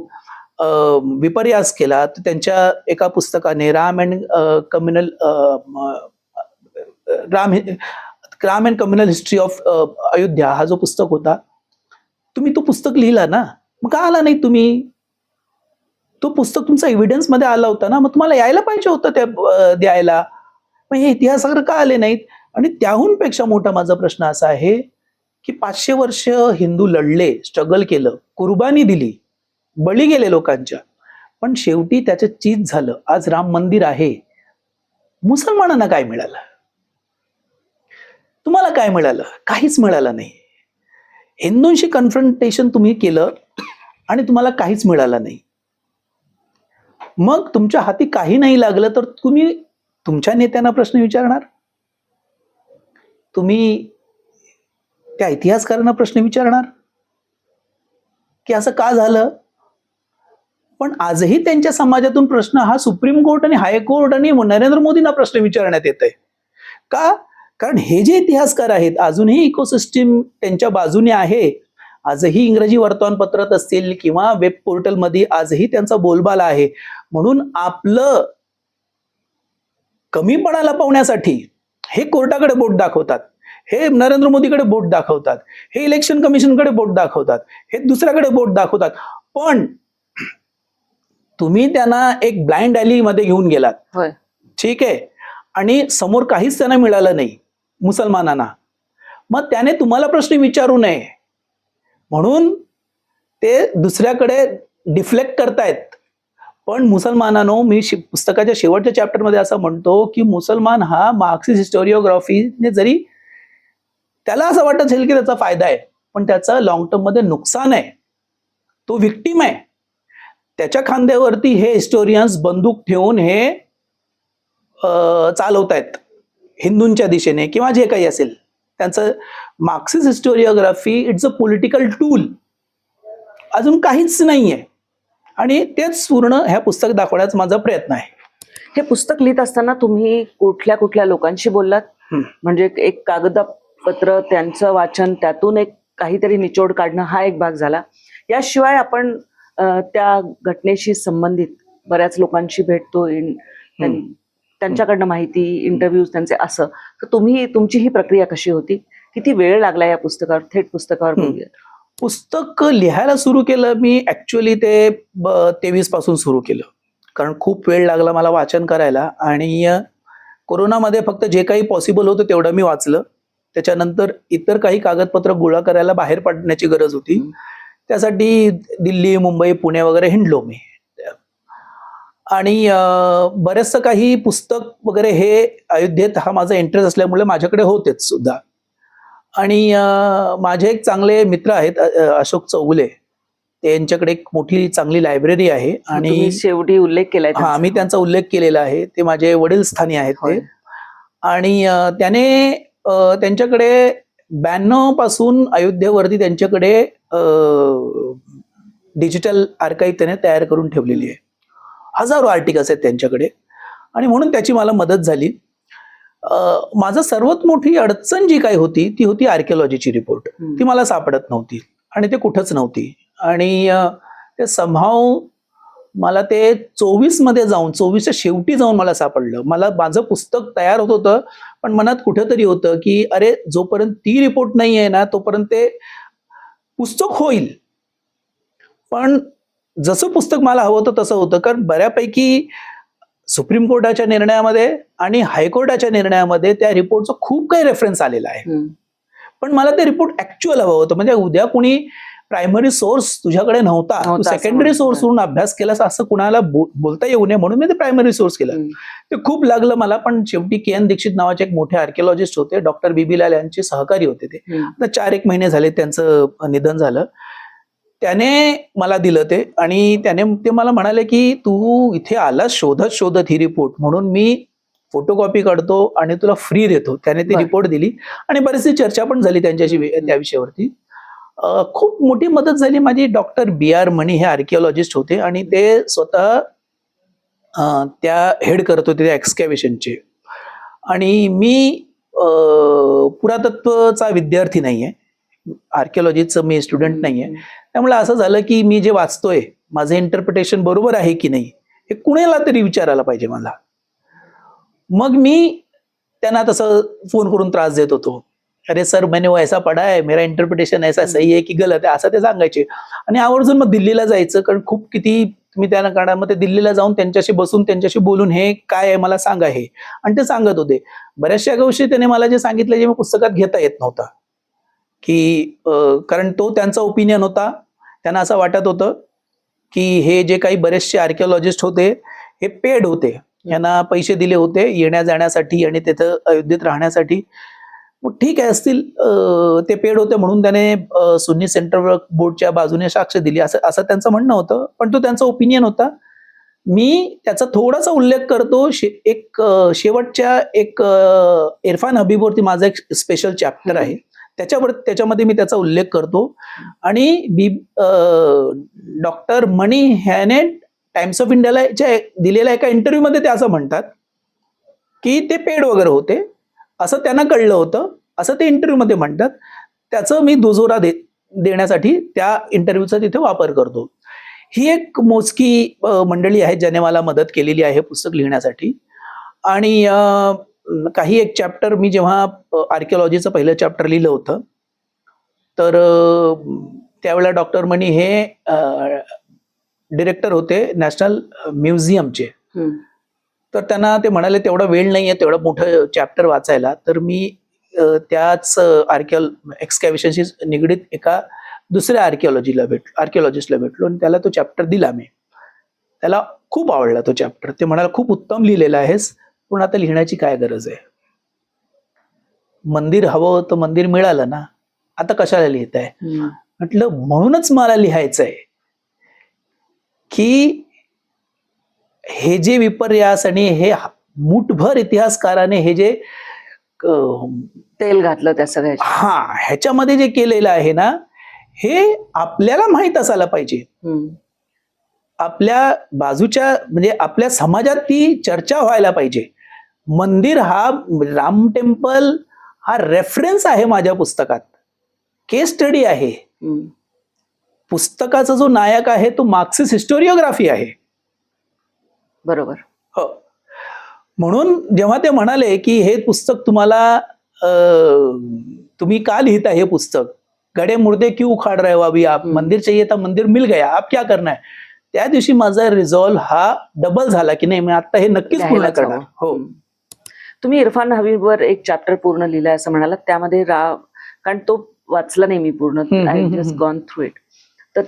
विपर्यास केला, तर त्यांच्या एका पुस्तकाने Ram and communal Ram Ram and communal history of Ayodhya हा जो पुस्तक होता, तुम्ही तो पुस्तक लिहिला ना, मग का आला नाही तुम्ही? तो पुस्तक तुमचा एव्हिडन्स मध्ये आला होता ना, मग तुम्हाला यायला पाहिजे होतं त्या द्यायला. मग हे इतिहासकार का आले नाहीत? आणि त्याहून पेक्षा मोठा माझा प्रश्न असा आहे की 500 वर्ष हिंदू लढले, स्ट्रगल केलं, कुर्बानी दिली, बळी गेले लोकांच्या, पण शेवटी त्याचं चीज झालं. आज राम मंदिर आहे. मुसलमानांना काय मिळालं? तुम्हाला काय मिळालं? काहीच मिळालं नाही. हिंदूंशी कन्फ्रंटेशन तुम्ही केलं आणि तुम्हाला काहीच मिळालं नाही. मग तुमच्या हाती काही नाही लागलं तर तुम्ही तुमच्या नेत्यांना प्रश्न विचारणार? तुम्ही त्या इतिहासकारांना प्रश्न विचारणार की असं का झालं? पण आजही त्यांच्या समाजातून प्रश्न हा सुप्रीम कोर्ट आणि हायकोर्ट आणि नरेंद्र मोदींना प्रश्न विचारण्यात येत आहे. का? कारण हे जे इतिहासकार आहेत अजूनही इकोसिस्टीम त्यांच्या बाजूने आहे. आजही इंग्रजी वर्तमानपत्रात असतील किंवा वेब पोर्टलमध्ये आजही त्यांचा बोलबाला आहे. म्हणून आपलं कमीपणाला पावण्यासाठी हे कोर्टाकडे बोट दाखवतात, हे नरेंद्र मोदीकडे बोट दाखवतात, हे इलेक्शन कमिशनकडे बोट दाखवतात, हे दुसऱ्याकडे बोट दाखवतात. पण तुम्ही त्यांना एक ब्लाइंड ॲली मध्ये घेऊन गेलात. होय. ठीक आहे. आणि समोर काहीच त्यांना मिळालं नाही मुसलमानांना. मग त्याने तुम्हाला प्रश्न विचारू नये म्हणून ते दुसऱ्याकडे डिफ्लेक्ट करतायत. पण मुसलमानांनो, मी पुस्तकाच्या शेवटच्या चॅप्टरमध्ये असं म्हणतो की मुसलमान हा मार्क्सिस्ट हिस्टोरिओग्राफीने जरी त्याला असं वाटत असेल की त्याचा फायदा आहे, पण त्याचा लॉंग टर्म मध्ये नुकसान आहे. तो विक्टीम आहे. त्याच्या खांद्यावरती हे हिस्टोरियन्स बंदूक ठेवून हे चालवतायत हिंदूंच्या दिशेने किंवा जे काही असेल. त्यांचं Marxist historiography it's a political tool, अजून काहीच नाहीये. आणि तेच पूर्ण ह्या पुस्तक दाखवण्याचा माझा प्रयत्न आहे. हे पुस्तक लिहित असताना तुम्ही कुठल्या कुठल्या लोकांशी बोललात? म्हणजे एक कागदपत्र, त्यांचं वाचन, त्यातून एक काहीतरी निचोड काढणं हा एक भाग झाला. याशिवाय आपण त्या घटनेशी संबंधित बऱ्याच लोकांशी भेटतो, त्यांच्याकडनं माहिती, इंटरव्ह्यूज त्यांचे, असं तर तुमची ही प्रक्रिया कशी होती? किती वेळ लागला या पुस्तकावर, थेट पुस्तकावर बोलूया? पुस्तक लिहायला सुरू केलं मी ऍक्च्युअली ते 23 पासून सुरू केलं, कारण खूप वेळ लागला मला वाचन करायला. आणि कोरोनामध्ये फक्त जे काही पॉसिबल होतं तेवढं मी वाचलं. त्याच्यानंतर इतर काही कागदपत्र गोळा करायला बाहेर पडण्याची गरज होती. त्यासाठी दिल्ली, मुंबई, पुणे वगैरे हिंडलो मी. आणि बरेचसं काही पुस्तक वगैरे हे अयोध्येत हा माझा इंटरेस्ट असल्यामुळे माझ्याकडे होतेच सुद्धा. आणि माझे एक चांगले मित्र आहेत अशोक चौगुले, त्यांच्याकडे एक मोठी चांगली लायब्ररी आहे. आणि शेवटी उल्लेख केलाय. हा, मी त्यांचा उल्लेख केलेला आहे. ते माझे वडील स्थानी आहेत ते. आणि त्याने त्यांच्याकडे 92 पासून अयोध्येवरती त्यांच्याकडे डिजिटल आर्काईव्ह त्याने तयार करून ठेवलेली आहे. हजारो आर्टिकल्स आहेत त्यांच्याकडे. आणि म्हणून त्याची मला मदत झाली. माझं सर्वात मोठी अडचण जी काही होती ती होती आर्किओलॉजीची रिपोर्ट. ती मला सापडत नव्हती आणि ते कुठंच नव्हती. आणि ते समहाव मला ते 24 मध्ये जाऊन, 24च्या शेवटी जाऊन मला सापडलं. माझं पुस्तक तयार होत होतं, पण मनात कुठंतरी होतं की अरे, जोपर्यंत ती रिपोर्ट नाही आहे ना तोपर्यंत ते पुस्तक होईल. पण जसं पुस्तक मला हवं होतं तसं होतं, कारण बऱ्यापैकी सुप्रीम कोर्टाच्या निर्णयामध्ये आणि हायकोर्टाच्या निर्णयामध्ये त्या रिपोर्टचा खूप काही रेफरन्स आलेला आहे. पण मला ते रिपोर्ट ऍक्च्युअल हवं होतं. म्हणजे उद्या कुणी प्रायमरी सोर्स तुझ्याकडे नव्हता, तू सेकंडरी सोर्स वरून अभ्यास केलास असं कुणाला बोलता येऊ नये म्हणून मी ते प्रायमरी सोर्स केलं. ते खूप लागलं मला. पण शेवटी के.एन. दीक्षित नावाचे एक मोठे आर्किओलॉजिस्ट होते, डॉक्टर बीबी लाल यांचे सहकारी होते ते. आता 4-1 महिने झाले त्यांचं निधन झालं. त्याने मला दिलं ते. आणि त्याने ते मला म्हणाले की तू इथे आलास शोधत शोधत ही रिपोर्ट, म्हणून मी फोटोकॉपी काढतो आणि तुला फ्री देतो. त्याने ती रिपोर्ट दिली आणि बरीचशी चर्चा पण झाली त्यांच्याशी त्या विषयावरती. खूप मोठी मदत झाली माझी. Doctor B.R. मणी हे आर्किओलॉजिस्ट होते आणि ते स्वतः त्या हेड करत होते त्या एक्सकॅव्हेशनचे. आणि मी पुरातत्वचा विद्यार्थी नाहीये, आर्किओलॉजीचं मी स्टुडंट नाहीये. त्यामुळे असं झालं की मी जे वाचतोय माझं इंटरप्रिटेशन बरोबर आहे की नाही हे कुणाला तरी विचारायला पाहिजे मला. मग मी त्यांना तसं फोन करून त्रास देत होतो. अरे सर मैंने वो ऐसा पढ़ा है, मेरा इंटरप्रिटेशन ऐसा सही है की गलत आहे असं ते सांगायचे. आणि आवर्जून मग दिल्लीला जायचं, कारण खूप किती मी त्या काळामध्ये दिल्लीला जाऊन त्यांच्याशी बसून त्यांच्याशी बोलून हे काय आहे मला सांगा हे, आणि ते सांगत होते. बऱ्याचशा गोष्टी त्याने मला जे सांगितलं जे मी पुस्तकात घेता येत नव्हता, की कारण तो त्यांचा ओपिनियन होता. त्यांना असं वाटत होतं की हे जे काही बरेचसे आर्किओलॉजिस्ट होते हे पेड होते, यांना पैसे दिले होते येण्या जाण्यासाठी आणि तिथं अयोध्येत राहण्यासाठी. मग ठीक आहे असतील, ते पेड होते म्हणून त्याने सुन्नी सेंट्रल बोर्डच्या बाजूने साक्ष दिली असं असं त्यांचं म्हणणं होतं. पण तो त्यांचा ओपिनियन होता. मी त्याचा थोडासा उल्लेख करतो. शेवटच्या एक इरफान हबीबवरती माझा एक स्पेशल चॅप्टर आहे, त्याच्यामध्ये मी त्याचा उल्लेख करतो. आणि डॉक्टर मणी ह्याने टाइम्स ऑफ इंडियाला दिलेल्या एका इंटरव्ह्यू मध्ये ते असं म्हणतात की ते पेड वगैरे होते असं त्यांना कळलं होतं, असं ते इंटरव्ह्यू मध्ये म्हणतात. त्याचं मी दुजोरा देण्यासाठी त्या इंटरव्ह्यूचा तिथे वापर करतो. ही एक मोजकी मंडळी आहे ज्याने मला मदत केलेली आहे पुस्तक लिहिण्यासाठी. आणि काही एक चॅप्टर मी जेव्हा आर्किओलॉजीचं पहिलं चॅप्टर लिहिलं होतं तर त्यावेळेला डॉक्टर मणी हे डिरेक्टर होते नॅशनल म्युझियमचे. तर त्यांना ते म्हणाले तेवढा वेळ नाहीये तेवढं मोठं चॅप्टर वाचायला. तर मी त्याच एक्सकॅव्हेशनशी निगडीत एका दुसऱ्या आर्किओलॉजिस्टला भेटलो आणि त्याला तो चॅप्टर दिला मी. त्याला खूप आवडला तो चॅप्टर. ते म्हणाला खूप उत्तम लिहिलेला आहेस, पण आता लिहिण्याची काय गरज आहे, मंदिर हवं तर मंदिर मिळालं ना, आता कशाला लिहित आहे. म्हटलं म्हणूनच मला लिहायचं आहे की हे जे विपर्यास आणि हे मुठभर इतिहासकाराने हे जे तेल घातलं त्या सगळ्या ह्याच्यामध्ये जे केलेलं आहे ना हे आपल्याला माहित असायला पाहिजे. आपल्या बाजूच्या म्हणजे आपल्या समाजात ती चर्चा व्हायला पाहिजे. मंदिर हा राम टेम्पल हा रेफरन्स आहे माझ्या पुस्तकात, केस स्टडी आहे. पुस्तकाचा जो नायक आहे तो मार्क्सिस्ट हिस्टोरिओग्राफी आहे. बरोबर. हो. म्हणून जेव्हा ते म्हणाले की हे पुस्तक तुम्हाला तुम्ही का लिहिता हे पुस्तक, गड़े मुर्दे क्यों उखाड़ रहे हो अभी आप, मंदिर चाहिए था मंदिर मिल गया आप क्या करना है, त्या दिवशी माझा रिझॉल्व हा डबल झाला की नाही मी आता हे नक्कीच पूर्ण करणार. हो. तुम्ही इरफान हबीबवर एक चॅप्टर पूर्ण लिहिलाय असं म्हणाला, त्यामध्ये कारण तो वाचला नाही मी पूर्ण, I just gone through it. तर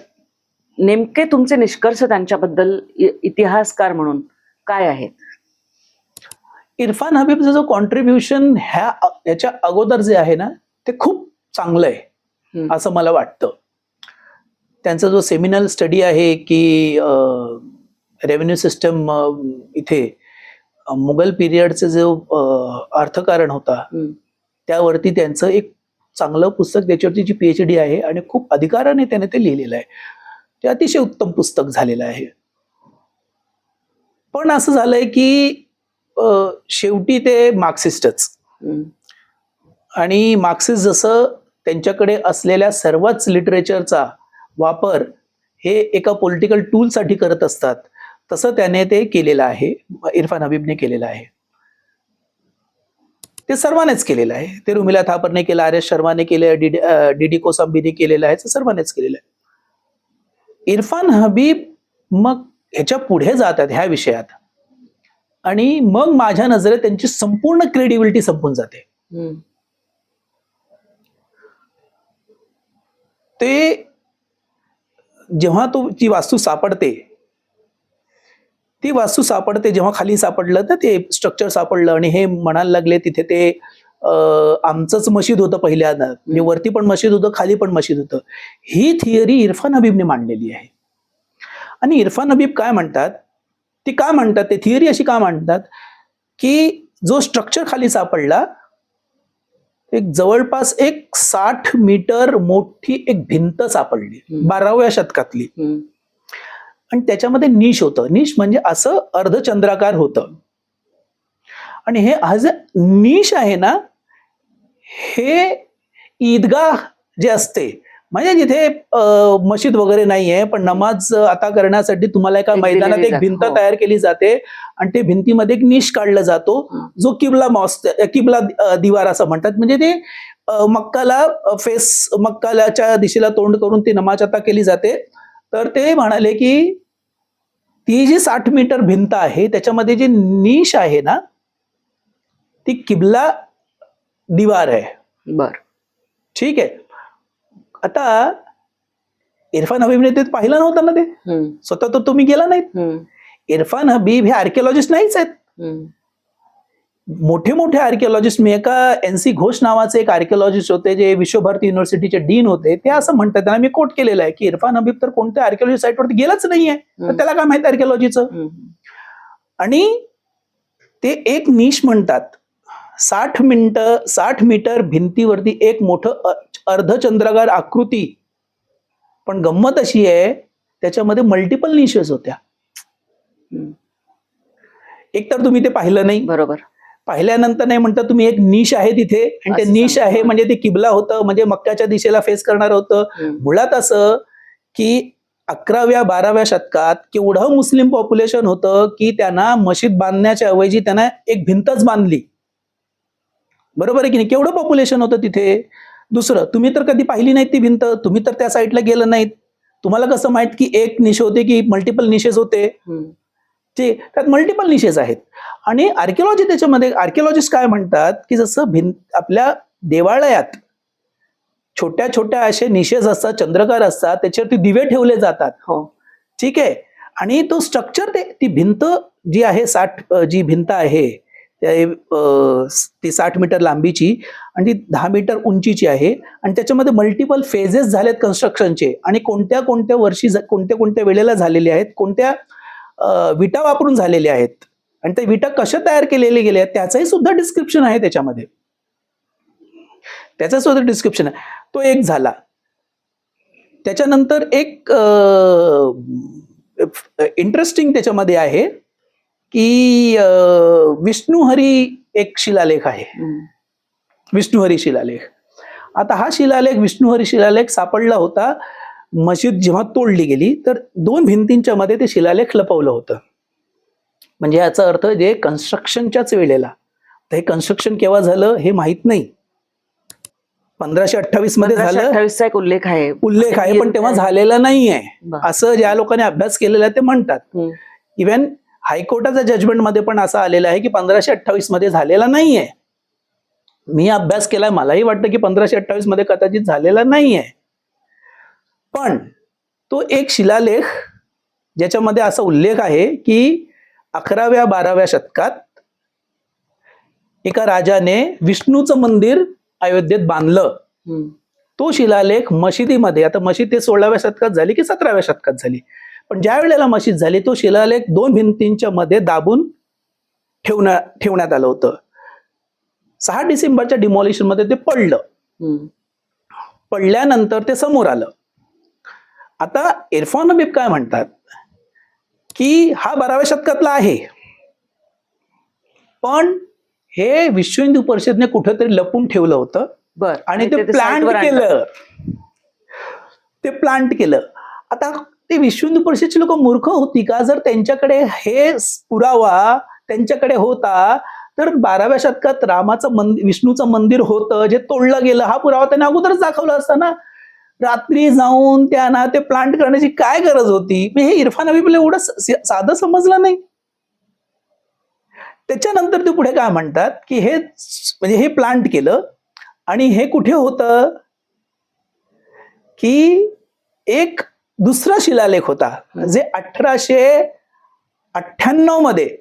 नेमके तुमचे निष्कर्ष त्यांच्याबद्दल इतिहासकार म्हणून काय आहेत? इरफान हबीबचं जो कॉन्ट्रीब्युशन याच्या अगोदर जे आहे ना ते खूप चांगलं आहे असं मला वाटतं. त्यांचा जो सेमिनल स्टडी आहे की रेव्हेन्यू सिस्टम इथे मुघल पिरियडचे जो अर्थकारण होता त्यावरती त्यांचं एक चांगलं पुस्तक, त्याच्यावरती जी PhD आहे आणि खूप अधिकाराने त्याने ते लिहिलेलं आहे. ते अतिशय उत्तम पुस्तक झालेलं आहे. पण असं झालंय की शेवटी ते मार्क्सिस्टच, आणि मार्क्सिस्ट जसं त्यांच्याकडे असलेल्या सर्वच लिटरेचरचा वापर हे एका पॉलिटिकल टूल साठी करत असतात तसं त्याने ते केलेलं आहे, इरफान हबीबने केलेलं आहे. ते सर्वांनीच केलेलं आहे. ते रुमिला थापरने केलं, RS शर्माने केलं, DD कोसांबीने केलेलं आहे, सर्वांनीच केलेलं आहे. इरफान हबीब मग ह्याच्या पुढे जातात ह्या विषयात आणि मग माझ्या नजरेत त्यांची संपूर्ण क्रेडिबिलिटी संपून जाते. ते जेव्हा ती वास्तू सापडते जेव्हा खाली सापडलं तर ते स्ट्रक्चर सापडलं आणि हे म्हणायला लागले तिथे ते आमचंच मशीद होतं पहिल्यांदा, म्हणजे वरती पण मशीद होतं खाली पण मशीद होतं. ही थिअरी इरफान हबीबने मांडलेली आहे. आणि इरफान हबीब काय म्हणतात, ती का म्हणतात, ते थिअरी अशी का मांडतात की जो स्ट्रक्चर खाली सापडला एक जवळपास 60 मीटर मोठी एक भिंत सापडली 12व्या शतकातली, आणि त्याच्यामध्ये निश होतं. निश म्हणजे असं अर्धचंद्राकार होतं. आणि हे आज निश आहे ना हे ईदगाह जे असते, म्हणजे जिथे मशीद वगैरे नाहीये, पण नमाज आता करण्यासाठी तुम्हाला एका एक मैदानात दिलेली एक जागा, भिंत हो. तयार केली जाते आणि ते भिंतीमध्ये एक निश काढला जातो, जो किबला किबला दिवार असं म्हणतात. म्हणजे ते मक्काला मक्कालाच्या दिशेला तोंड करून ती नमाज आता केली जाते. तर ते म्हणाले की ती जी 60 मीटर भिंत आहे त्याच्यामध्ये जी निश आहे ना, ती किबला दिवार आहे. बर. ठीक आहे. आता इरफान हबीबने ते पाहिलं नव्हतं ना, ते स्वतः तर तुम्ही गेला नाहीत. इरफान हबीब हे आर्किओलॉजिस्ट नाहीच आहेत. मोठे मोठे आर्किओलॉजिस्ट, मी एका NC घोष नावाचे एक आर्किओलॉजिस्ट होते जे विश्वभारती युनिव्हर्सिटीचे डीन होते, ते असं म्हणतात, त्यांना मी कोट केलेलं आहे की इरफान हबीब तर कोणत्या आर्किओलॉजी साईटवरती गेलाच नाहीये, तर त्याला काय माहिती आर्किओलॉजीचं. आणि ते एक निश म्हणतात, 60 मीटर भिंतीवरती एक मोठं अर्धचंद्राकार आकृती, पण गंमत अशी आहे त्याच्यामध्ये मल्टिपल निशेस होत्या. एक तर तुम्ही ते पाहिलं नाही, बरोबर. पाहिल्यानंतर नाही म्हणता तुम्ही एक निश आहे तिथे, आणि ते असं निश सांगतो. आहे म्हणजे ते किबला होतं, म्हणजे मक्काच्या दिशेला फेस करणार होतं. मुळात असं की 11व्या-12व्या शतकात केवढं मुस्लिम पॉप्युलेशन होतं की त्यांना मशीद बांधण्याच्या ऐवजी त्यांना एक भिंतच बांधली. बरोबर आहे की नाही? केवढं पॉप्युलेशन होतं तिथे. दुसरं, तुम्ही तर कधी पाहिली नाही ती भिंत, तुम्ही तर त्या साईडला गेलं नाहीत, तुम्हाला कसं माहित की एक निश होते की मल्टिपल निशेस होते. ते त्यात मल्टिपल निशेस आहेत. आणि आर्किओलॉजी त्याच्यामध्ये, आर्किओलॉजिस्ट काय म्हणतात की जसं आपल्या देवालयात छोट्या छोट्या असे निशेस असतात, चंद्रकार असतात, त्याच्यावरती दिवे ठेवले जातात. हो. ठीक आहे. आणि तो स्ट्रक्चर, ती भिंत जी आहे, जी भिंत आहे ती 60 मीटर लांबीची आणि ती 10 मीटर उंचीची आहे, आणि त्याच्यामध्ये मल्टिपल फेजेस झालेत कन्स्ट्रक्शनचे, आणि कोणत्या कोणत्या वर्षी कोणत्या कोणत्या वेळेला झालेले आहेत, कोणत्या विटा वापरून झालेल्या आहेत, आणि त्या विटा कशा तयार केलेल्या गेल्या आहेत त्याचंही सुद्धा डिस्क्रिप्शन आहे त्याच्यामध्ये. त्याचं सुद्धा डिस्क्रिप्शन आहे. तो एक झाला. त्याच्यानंतर एक इंटरेस्टिंग त्याच्यामध्ये आहे की विष्णुहरी एक शिलालेख आहे, विष्णुहरी शिलालेख. आता हा शिलालेख, विष्णुहरी शिलालेख सापडला होता मशीद जेव्हा तोडली गेली, तर 2 भिंतींच्या मध्ये ते शिलालेख लपवलं होतं. म्हणजे याचा अर्थ जे कन्स्ट्रक्शनच्याच वेळेला, तर हे कन्स्ट्रक्शन केव्हा झालं हे माहित नाही. 1528 मध्ये झालं, 1528चा एक उल्लेख आहे, पण तेव्हा झालेला नाहीये असं ज्या लोकांनी अभ्यास केलेला आहे ते म्हणतात. इव्हन हायकोर्टाच्या जजमेंट मध्ये पण असं आलेलं आहे की 1528 मध्ये झालेला नाहीये. मी अभ्यास केलाय, मलाही वाटतं की 1528 मध्ये कदाचित झालेला नाहीये. पण तो एक शिलालेख ज्याच्यामध्ये असा उल्लेख आहे की 11व्या-12व्या शतकात एका राजाने विष्णूचं मंदिर अयोध्येत बांधलं. तो शिलालेख मशिदीमध्ये, आता मशीद ते 16व्या शतकात झाली की 17व्या शतकात झाली, पण ज्या वेळेला मशीद झाली तो शिलालेख 2 भिंतींच्या मध्ये दाबून ठेवण्यात आलं होतं. 6 डिसेंबरच्या डिमॉलिशन मध्ये ते पडलं. पडल्यानंतर ते समोर आलं. आता इरफान हबीब काय म्हणतात की हा 12व्या शतकातला आहे, पण हे विश्व हिंदू परिषदेने कुठेतरी लपून ठेवलं होतं आणि ते प्लांट केलं. आता ते विश्व हिंदू परिषदेची लोक मूर्ख होती का? जर त्यांच्याकडे हे पुरावा त्यांच्याकडे होता तर 12व्या शतकात विष्णूचं मंदिर होतं जे तोडलं गेलं, हा पुरावा त्यांनी अगोदरच दाखवला असता ना. रात्री जाऊन त्यांना ते प्लांट करण्याची काय गरज होती? हे इरफान हबीबला एवढं साधं समजलं नाही. त्याच्यानंतर ते पुढे काय म्हणतात की हे प्लांट केलं, आणि हे कुठे होतं की एक दुसरा शिलालेख होता जे 1898 मध्ये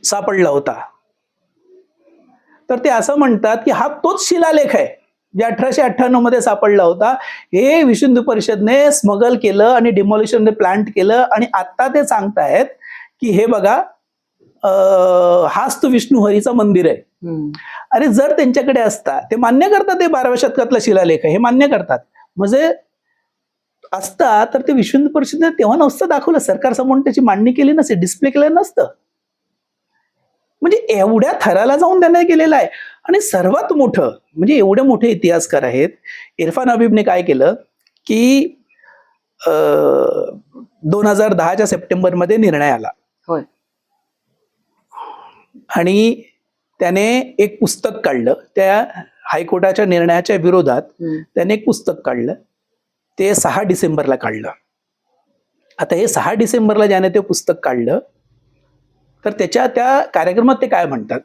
सापडला होता. तर ते असं म्हणतात की हा तोच शिलालेख आहे जे 1898 मध्ये सापडला होता. हे विश्व हिंदू परिषदने स्मगल केलं आणि डिमॉलिशन प्लांट केलं, आणि आता ते सांगतायत की हे बघा, हाच तो विष्णुहरीचा मंदिर आहे. अरे जर त्यांच्याकडे असता, ते मान्य करतात ते 12व्या शतकातला शिलालेख आहे, हे मान्य करतात, म्हणजे असता तर ते विश्व हिंदू परिषदेने तेव्हा नसतं दाखवलं, सरकार समोर त्याची मांडणी केली नसते, डिस्प्ले केलं नसतं. म्हणजे एवढ्या थराला जाऊन त्यांना केलेलं आहे. आणि सर्वात मोठं म्हणजे एवढे मोठे इतिहासकार आहेत, इरफान हबीबने काय केलं की 2010च्या सप्टेंबरमध्ये निर्णय आला होय. आणि त्याने एक पुस्तक काढलं. त्या हायकोर्टाच्या निर्णयाच्या विरोधात त्याने एक पुस्तक काढलं. ते 6 डिसेंबरला काढलं. आता हे 6 डिसेंबरला ज्याने ते पुस्तक काढलं, तर त्याच्या त्या कार्यक्रमात ते काय म्हणतात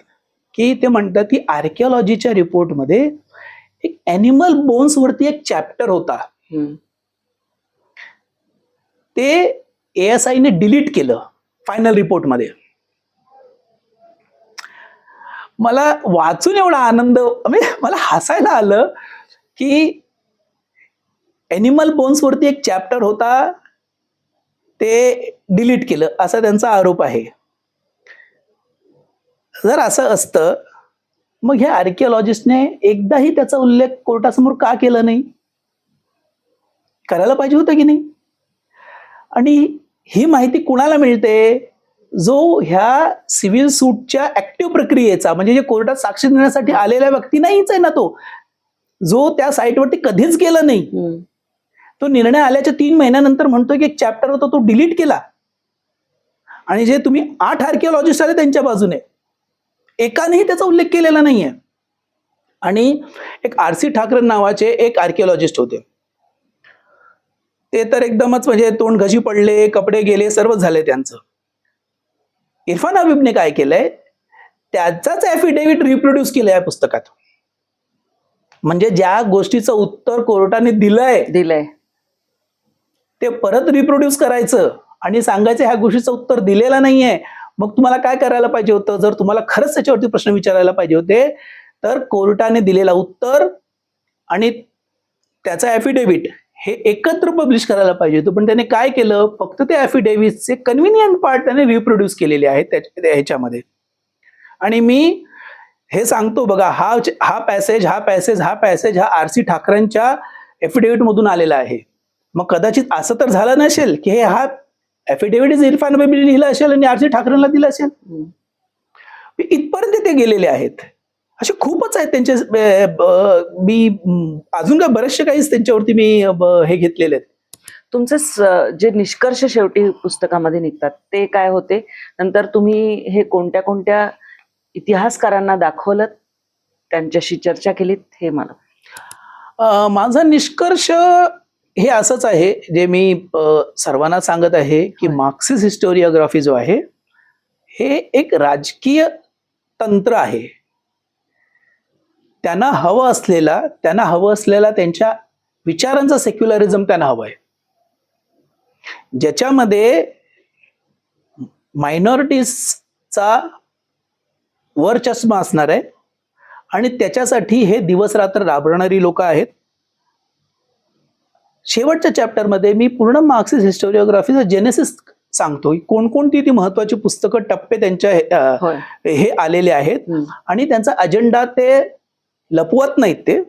की ते म्हणतात की आर्किओलॉजीच्या रिपोर्टमध्ये एक ॲनिमल बोन्स वरती एक चॅप्टर होता. ते ASIने डिलीट केलं फायनल रिपोर्टमध्ये. मला वाचून एवढा आनंद, म्हणजे मला हसायला आलं की ॲनिमल बोन्स वरती एक चॅप्टर होता, ते डिलीट केलं असा त्यांचा आरोप आहे. जर असं असतं मग ह्या आर्किओलॉजिस्टने एकदाही त्याचा उल्लेख कोर्टासमोर का केला नाही? करायला पाहिजे होतं की नाही? आणि ही माहिती कुणाला मिळते? जो ह्या सिव्हिल सूटच्या ऍक्टिव्ह प्रक्रियेचा, म्हणजे जे कोर्टात साक्ष देण्यासाठी आलेल्या व्यक्ती नाहीच आहे ना, तो जो त्या साईटवरती कधीच गेला नाही. तो निर्णय आल्याच्या 3 महिन्यानंतर म्हणतोय की एक चॅप्टर होता तो डिलीट केला. आणि जे तुम्ही 8 आर्किओलॉजिस्ट आले त्यांच्या बाजूने, एकानेही त्याचा उल्लेख केलेला नाहीये. आणि एक RC ठाकरे नावाचे एक आर्किओलॉजिस्ट होते. ते तर एकदमच म्हणजे तोंड घशी पडले, कपडे गेले, सर्वच झाले त्यांचं. इरफान हबीबने काय केलंय, त्याचाच ॲफिडेव्हिट रिप्रोड्यूस केलं या पुस्तकात. म्हणजे ज्या गोष्टीचं उत्तर कोर्टाने दिलंय ते परत रिप्रोड्यूस करायचं आणि सांगायचं ह्या गोष्टीचं उत्तर दिलेलं नाहीये. मग तुम्हाला काय करायला पाहिजे होतं? जर तुम्हाला खरंच त्याच्यावरती प्रश्न विचारायला पाहिजे होते, तर कोर्टाने दिलेला उत्तर आणि त्याचा ॲफिडेव्हिट हे एकत्र पब्लिश करायला पाहिजे होतं. पण त्याने काय केलं, फक्त ते ॲफिडेव्हिटचे कन्व्हिनियंट पार्ट त्याने रिप्रोड्यूस केलेले आहेत ह्याच्यामध्ये. आणि मी हे सांगतो बघा, हा पॅसेज हा RC ठाकरेंच्या ॲफिडेव्हिट मधून आलेला आहे. मग कदाचित असं तर झालं नसेल की हा ॲफिडेव्हिट इरफान हबीबने लिहिलं असेल आणि RC ठाकरेंना दिलं असेल. इथपर्यंत ते गेलेले आहेत. असे खूपच आहेत त्यांचे. मी अजून काय बरेचसे काहीच त्यांच्यावरती मी हे घेतलेले आहेत. तुमचे जे निष्कर्ष शेवटी पुस्तकामध्ये निघतात ते काय होते? नंतर तुम्ही हे कोणत्या कोणत्या इतिहासकारांना दाखवलं, त्यांच्याशी चर्चा केलीत, हे मला. माझा निष्कर्ष हे असंच आहे, जे मी सर्वांना सांगत आहे की मार्क्सिस्ट हिस्टोरिओग्राफी जो आहे हे एक राजकीय तंत्र आहे. त्यांना हवं असलेला त्यांच्या विचारांचा सेक्युलरिझम त्यांना हवं आहे, ज्याच्यामध्ये मायनॉरिटीजचा वरचष्मा असणार आहे आणि त्याच्यासाठी हे दिवस रात्र राबणारी लोक आहेत. शेवटच्या चॅप्टरमध्ये मी पूर्ण मार्क्सिस्ट हिस्टोरिओग्राफीचं जेनेसिस सांगतो, कोणकोणती ती महत्वाची पुस्तकं, टप्पे त्यांच्या हे आलेले आहेत आणि त्यांचा अजेंडा ते लपवत नाहीत. ते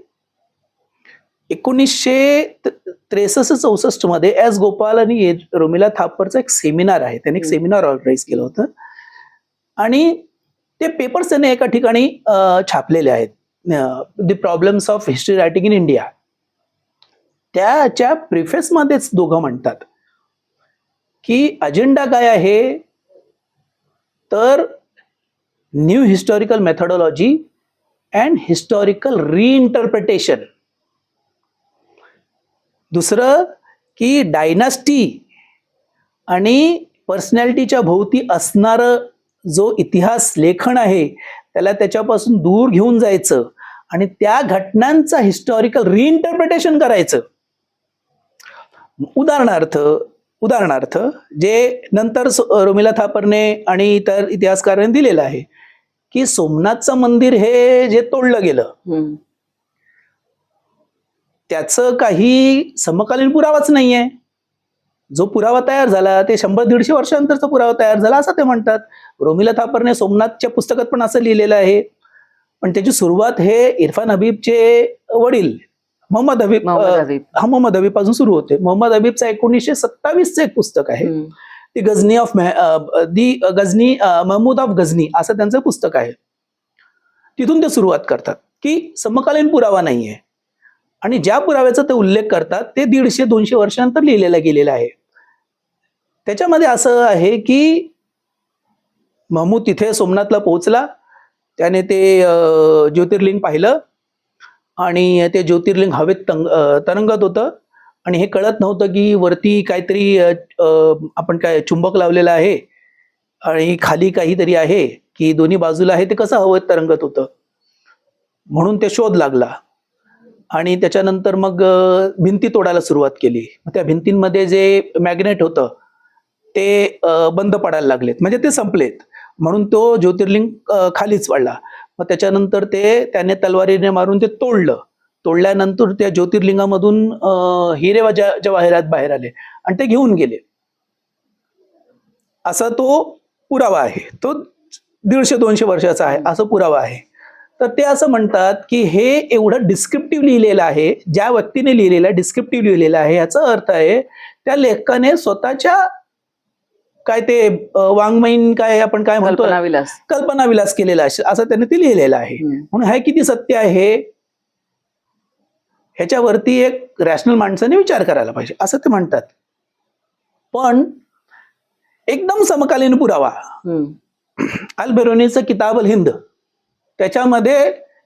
1963-64 मध्ये एस गोपाल आणि रोमिला थापरचा एक सेमिनार आहे. त्यांनी एक सेमिनार ऑर्गनाईज केलं होतं आणि ते पेपर्स त्यांनी एका ठिकाणी छापलेले आहेत, the problems of history writing in India. त्याच्या प्रिफेसमध्येच दोघं म्हणतात की अजेंडा काय आहे, तर new historical methodology and historical reinterpretation. दुसरं की डायनास्टी आणि पर्सनॅलिटीच्या भोवती असणारं जो इतिहास लेखन आहे त्याला त्याच्यापासून दूर घेऊन जायचं आणि त्या घटनांचा हिस्टॉरिकल रिइंटरप्रिटेशन करायचं. उदाहरणार्थ जे नंतर रोमिला थापरने आणि इतर इतिहासकारांनी दिलेलं आहे की सोमनाथचं मंदिर हे जे तोडलं गेलं, त्याचं काही समकालीन पुरावाच नाहीये. जो पुरावा तयार झाला ते 100-150 वर्षांनंतरचा पुरावा तयार झाला असं ते म्हणतात. रोमिला थापरने सोमनाथच्या पुस्तकात पण असं लिहिलेलं आहे. पण त्याची सुरुवात हे इरफान हबीबचे वडील मोहम्मद हबीब पासून सुरू होते. मोहम्मद हबीबचा 1927चं एक पुस्तक आहे, दी गझनी महमूद ऑफ गझनी असं त्यांचं पुस्तक आहे. तिथून ते सुरुवात करतात की समकालीन पुरावा नाहीये. आणि ज्या पुराव्याचा ते उल्लेख करतात ते 150-200 वर्षानंतर लिहिलेला गेलेला आहे. त्याच्यामध्ये असं आहे की महमूद तिथे सोमनाथला पोहोचला, त्याने ते ज्योतिर्लिंग पाहिलं आणि ते ज्योतिर्लिंग हवेत तरंगत होतं आणि हे कळत नव्हतं की वरती काहीतरी आपण काय चुंबक लावलेलं आहे आणि खाली काहीतरी आहे की दोन्ही बाजूला आहे, ते कसं हवेत तरंगत होतं. म्हणून ते शोध लागला आणि त्याच्यानंतर मग भिंती तोडायला सुरुवात केली. त्या भिंतींमध्ये जे मॅग्नेट होतं ते बंद पडायला लागलेत, म्हणजे ते संपलेत. म्हणून तो ज्योतिर्लिंग खालीच पडला. मग त्याच्यानंतर त्याने तलवारीने मारून ते तोडलं. तोडल्यानंतर त्या ज्योतिर्लिंगामधून हिरे व जवाहिरात बाहेर आले आणि ते घेऊन गेले. असा तो पुरावा आहे. तो 150-200 वर्षाचा आहे असं पुरावा आहे. तर ते असं म्हणतात की हे एवढं डिस्क्रिप्टिव्ह लिहिलेलं आहे, ज्या व्यक्तीने लिहिलेलं आहे डिस्क्रिप्टिव्ह लिहिलेलं आहे, याचा अर्थ आहे त्या लेखकाने स्वतःच्या काय ते वाङ्मयीन काय आपण काय म्हणतो कल्पनाविलास केलेला आहे असं त्याने ते लिहिलेलं आहे. म्हणून हे किती सत्य आहे ह्याच्यावरती एक रॅशनल माणसाने विचार करायला पाहिजे असं ते म्हणतात. पण एकदम समकालीन पुरावा अल बेरुनीचं किताब अल हिंद, त्याच्यामध्ये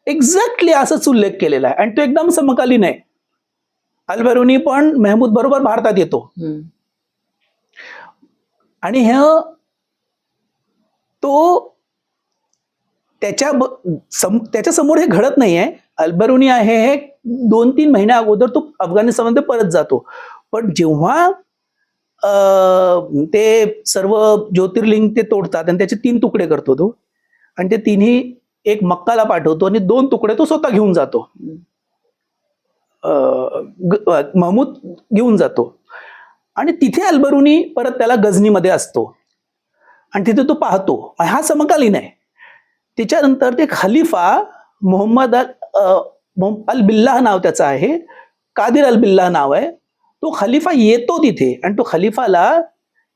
एक्झॅक्टली असंच उल्लेख केलेला आहे आणि तो एकदम समकालीन आहे. अल बेरुनी पण महमूद बरोबर भारतात येतो आणि त्याच्या समोर हे घडत नाहीये. अल बेरुनी आहे हे 2-3 महिन्या अगोदर तो अफगाणिस्तानमध्ये परत जातो. पण जेव्हा ते सर्व ज्योतिर्लिंग ते तोडतात आणि त्याचे 3 तुकडे करतो तो आणि ते तिन्ही एक मक्काला पाठवतो आणि 2 तुकडे तो स्वतः घेऊन जातो. महमूद घेऊन जातो आणि तिथे अल बेरुनी परत त्याला गझनीमध्ये असतो आणि तिथे तो पाहतो. हा समकालीन आहे. त्याच्यानंतर ते खलिफा मोहम्मद अल बिल्लाह नाव त्याचं आहे, कादिर अल बिल्लाह नाव आहे. तो खलिफा येतो तिथे आणि तो खलिफाला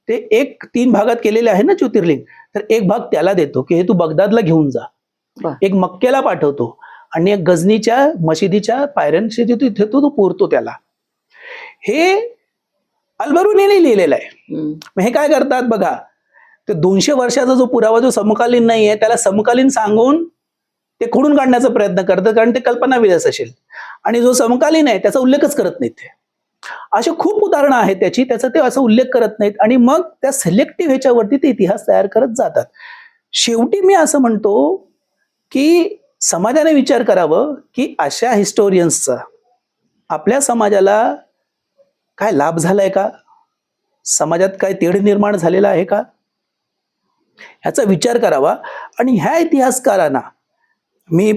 ते 3 भागात केलेले आहे ना ज्योतिर्लिंग, तर एक भाग त्याला देतो की हे तू बगदादला घेऊन जा. एक मक्केला पाठवतो आणि एक गझनीच्या मशिदीच्या पायऱ्यांशी तिथे तो पुरतो त्याला. हे अल बेरुनीने लिहिलेलं आहे. मग हे काय करतात बघा, ते 200 वर्षाचा जो पुरावा जो समकालीन नाही आहे त्याला समकालीन सांगून ते खोडून काढण्याचा प्रयत्न करतात, कारण ते कल्पनाविलास असेल. आणि जो समकालीन आहे त्याचा उल्लेखच करत नाहीत. ते असे खूप उदाहरणं आहेत त्याचा ते असं उल्लेख करत नाहीत आणि मग त्या सिलेक्टिव्ह ह्याच्यावरती ते इतिहास तयार करत जातात. शेवटी मी असं म्हणतो की समाजाने विचार करावं की अशा हिस्टोरियन्सचा आपल्या समाजाला काय लाभ झालाय का, समाजात काय तेढ निर्माण झालेला आहे का, ह्याचा विचार करावा. आणि ह्या इतिहासकारांना मी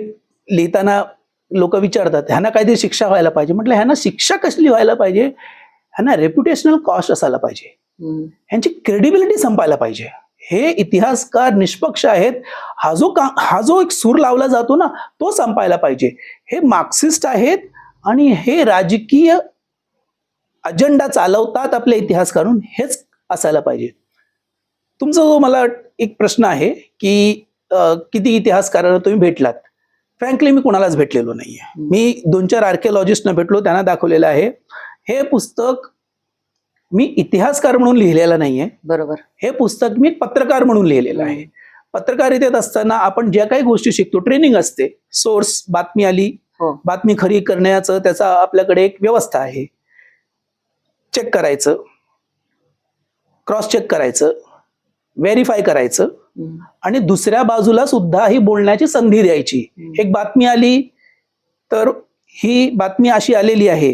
लिहिताना लोक विचारतात ह्यांना काहीतरी शिक्षा व्हायला पाहिजे. म्हटलं ह्यांना शिक्षा कसली व्हायला पाहिजे, ह्यांना रेप्युटेशनल कॉस्ट असायला पाहिजे, ह्यांची क्रेडिबिलिटी संपायला पाहिजे. हे इतिहासकार निष्पक्ष आहेत, हा जो एक सूर लावला जातो ना तो संपायला पाहिजे. हे मार्क्सिस्ट आहेत आणि हे राजकीय अजेंडा चालवतात आपले इतिहासकारून, हेच असायला पाहिजे. तुमचा जो मला एक प्रश्न आहे की किती इतिहासकारांना तुम्ही भेटलात, फ्रँकली मी कुणालाच भेटलेलो नाहीये. मी 2-4 आर्किओलॉजिस्टना भेटलो, त्यांना दाखवलेलं आहे. हे पुस्तक मी इतिहासकार म्हणून लिहिलेलं नाहीये, बरोबर. हे पुस्तक मी पत्रकार म्हणून लिहिलेलं आहे. पत्रकारितेत असताना आपण ज्या काही गोष्टी शिकतो, ट्रेनिंग असते, सोर्स, बातमी आली, बातमी खरी करण्याचं त्याचा आपल्याकडे एक व्यवस्था आहे. चेक करायचं, क्रॉस चेक करायचं, व्हेरीफाय करायचं आणि दुसऱ्या बाजूला सुद्धा ही बोलण्याची संधी द्यायची. एक बातमी आली तर ही बातमी अशी आलेली आहे,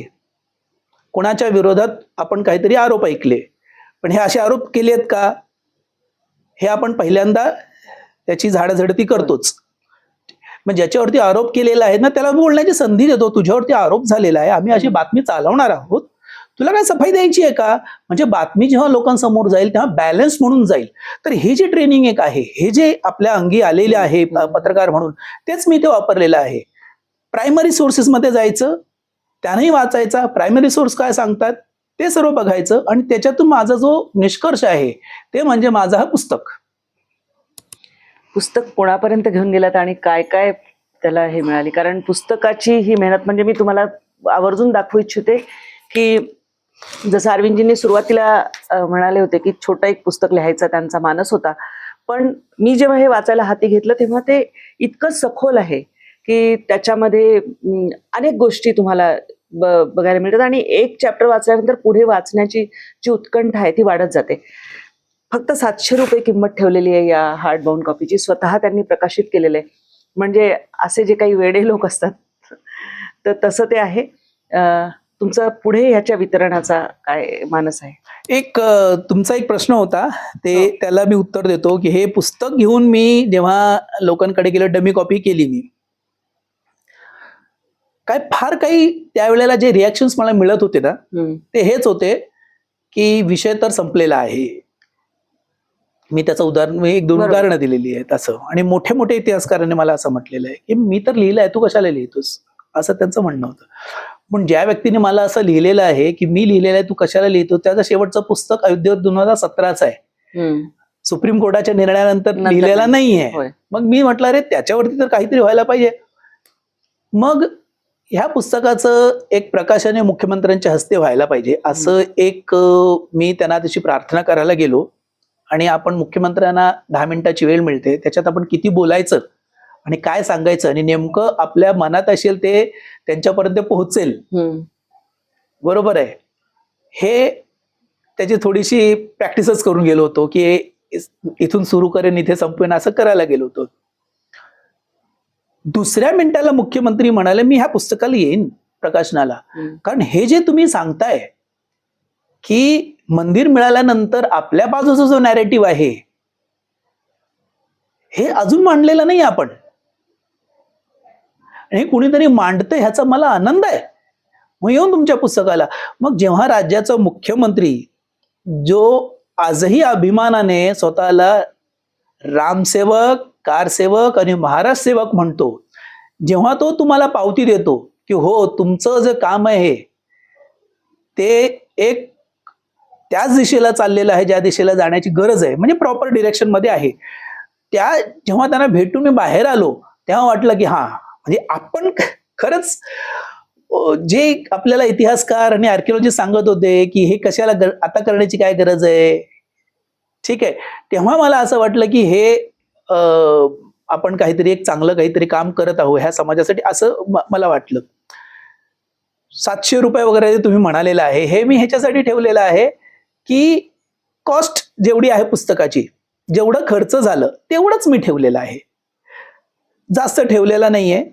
कोणाच्या विरोधात आपण काहीतरी आरोप ऐकले, पण हे असे आरोप केलेत का, हे आपण पहिल्यांदा त्याची झाडाझडती करतोच. मग ज्याच्यावरती आरोप केलेला आहे ना त्याला बोलण्याची संधी देतो, तुझ्यावरती आरोप झालेला आहे, आम्ही अशी बातमी चालवणार आहोत, तुला काय सफाई द्यायची आहे का. म्हणजे बातमी जेव्हा लोकांसमोर जाईल तेव्हा बॅलन्स म्हणून जाईल. तर हे जे ट्रेनिंग एक आहे, हे जे आपल्या अंगी आलेले आहे पत्रकार म्हणून, तेच मी ते वापरलेलं आहे. प्रायमरी सोर्सेसमध्ये जायचं, त्यानंही वाचायचा, प्रायमरी सोर्स काय सांगतात ते सर्व बघायचं आणि त्याच्यातून माझा जो निष्कर्ष आहे ते म्हणजे माझं हा पुस्तक कोणापर्यंत घेऊन गेलात आणि काय काय त्याला हे मिळाली. कारण पुस्तकाची ही मेहनत म्हणजे मी तुम्हाला आवर्जून दाखवू इच्छिते की जसं अरविंदजींनी सुरुवातीला म्हणाले होते की छोटं एक पुस्तक लिहायचा त्यांचा मानस होता, पण मी जेव्हा हे वाचायला हाती घेतलं तेव्हा ते इतकं सखोल आहे की त्याच्यामध्ये अनेक गोष्टी तुम्हाला बघायला मिळतात आणि एक चॅप्टर वाचल्यानंतर पुढे वाचण्याची जी उत्कंठा आहे ती वाढत जाते. फक्त 700 रुपये किंमत ठेवलेली आहे या हार्ड बाउंड कॉपीची, स्वतः त्यांनी प्रकाशित केलेलं आहे. म्हणजे असे जे काही वेडे लोक असतात तर तसं ते आहे. तुमचा पुढे ह्याच्या वितरणाचा काय मानस आहे? तुमचा एक प्रश्न होता ते हो. त्याला मी उत्तर देतो की हे पुस्तक घेऊन मी जेव्हा लोकांकडे गेलो, डमी कॉपी केली मी, काय फार काही त्यावेळेला जे रिॲक्शन्स मला मिळत होते ना ते हेच होते की विषय तर संपलेला आहे. मी त्याचं उदाहरण, मी 1-2 बरोबर. उदाहरणं दिलेली आहेत असं. आणि मोठे मोठे इतिहासकारांनी मला असं म्हटलेलं आहे की मी तर लिहिलंय, तू कशाला लिहितोस, असं त्यांचं म्हणणं होतं. पण ज्या व्यक्तीने मला असं लिहिलेलं आहे की मी लिहिलेलं आहे, तू कशाला लिहितो, त्याचं शेवटचं पुस्तक अयोध्या 2017चं आहे, सुप्रीम कोर्टाच्या निर्णयानंतर लिहिलेला नाहीये. होय. मग मी म्हटलं अरे त्याच्यावरती तर काहीतरी व्हायला पाहिजे. मग ह्या पुस्तकाचं एक प्रकाशने मुख्यमंत्र्यांच्या हस्ते व्हायला पाहिजे असं मी त्यांना त्याची प्रार्थना करायला गेलो. आणि आपण मुख्यमंत्र्यांना 10 मिनिटाची वेळ मिळते, त्याच्यात आपण किती बोलायचं आणि काय सांगायचं आणि नेमकं आपल्या मनात असेल ते त्यांच्यापर्यंत पोहोचेल, बरोबर आहे, हे त्याची थोडीशी प्रॅक्टिसच करून गेलो होतो की इथून सुरू करेन इथे संपवेन असं करायला गेलो होतो. दुसऱ्या मिनिटाला मुख्यमंत्री म्हणाले मी ह्या पुस्तकाला येईन प्रकाशनाला, कारण हे जे तुम्ही सांगताय की मंदिर मिळाल्यानंतर आपल्या बाजूचा जो नॅरेटिव्ह आहे हे अजून मांडलेलं नाही आपण, आणि कुणीतरी मांडतंय ह्याचा मला आनंद आहे, मग येऊन तुमच्या पुस्तकाला. मग जेव्हा राज्याचा मुख्यमंत्री जो आजही अभिमानाने स्वतःला रामसेवक, कारसेवक आणि महाराज सेवक म्हणतो, जेव्हा तो तुम्हाला पावती देतो की हो तुमचं जे काम आहे ते एक त्याच दिशेला चाललेलं आहे ज्या दिशेला जाण्याची गरज आहे, म्हणजे प्रॉपर डिरेक्शन मध्ये आहे, जेव्हा त्यांना भेटून मी बाहेर आलो तेव्हा वाटलं की हा म्हणजे आपण खरंच जे आपल्याला इतिहासकार आणि आर्किओलॉजी सांगत होते की हे कशाला आता करण्याची काय गरज आहे, ठीक आहे, तेव्हा मला असं वाटलं की हे आपण काहीतरी एक चांगलं काहीतरी काम करत आहोत ह्या समाजासाठी असं मला वाटलं. 700 रुपये वगैरे तुम्ही म्हणालेलं आहे, हे मी ह्याच्यासाठी ठेवलेलं आहे की कॉस्ट जेवढी आहे पुस्तकाची, जेवढं खर्च झालं तेवढंच मी ठेवलेलं आहे, जास्त ठेवलेलं नाहीये.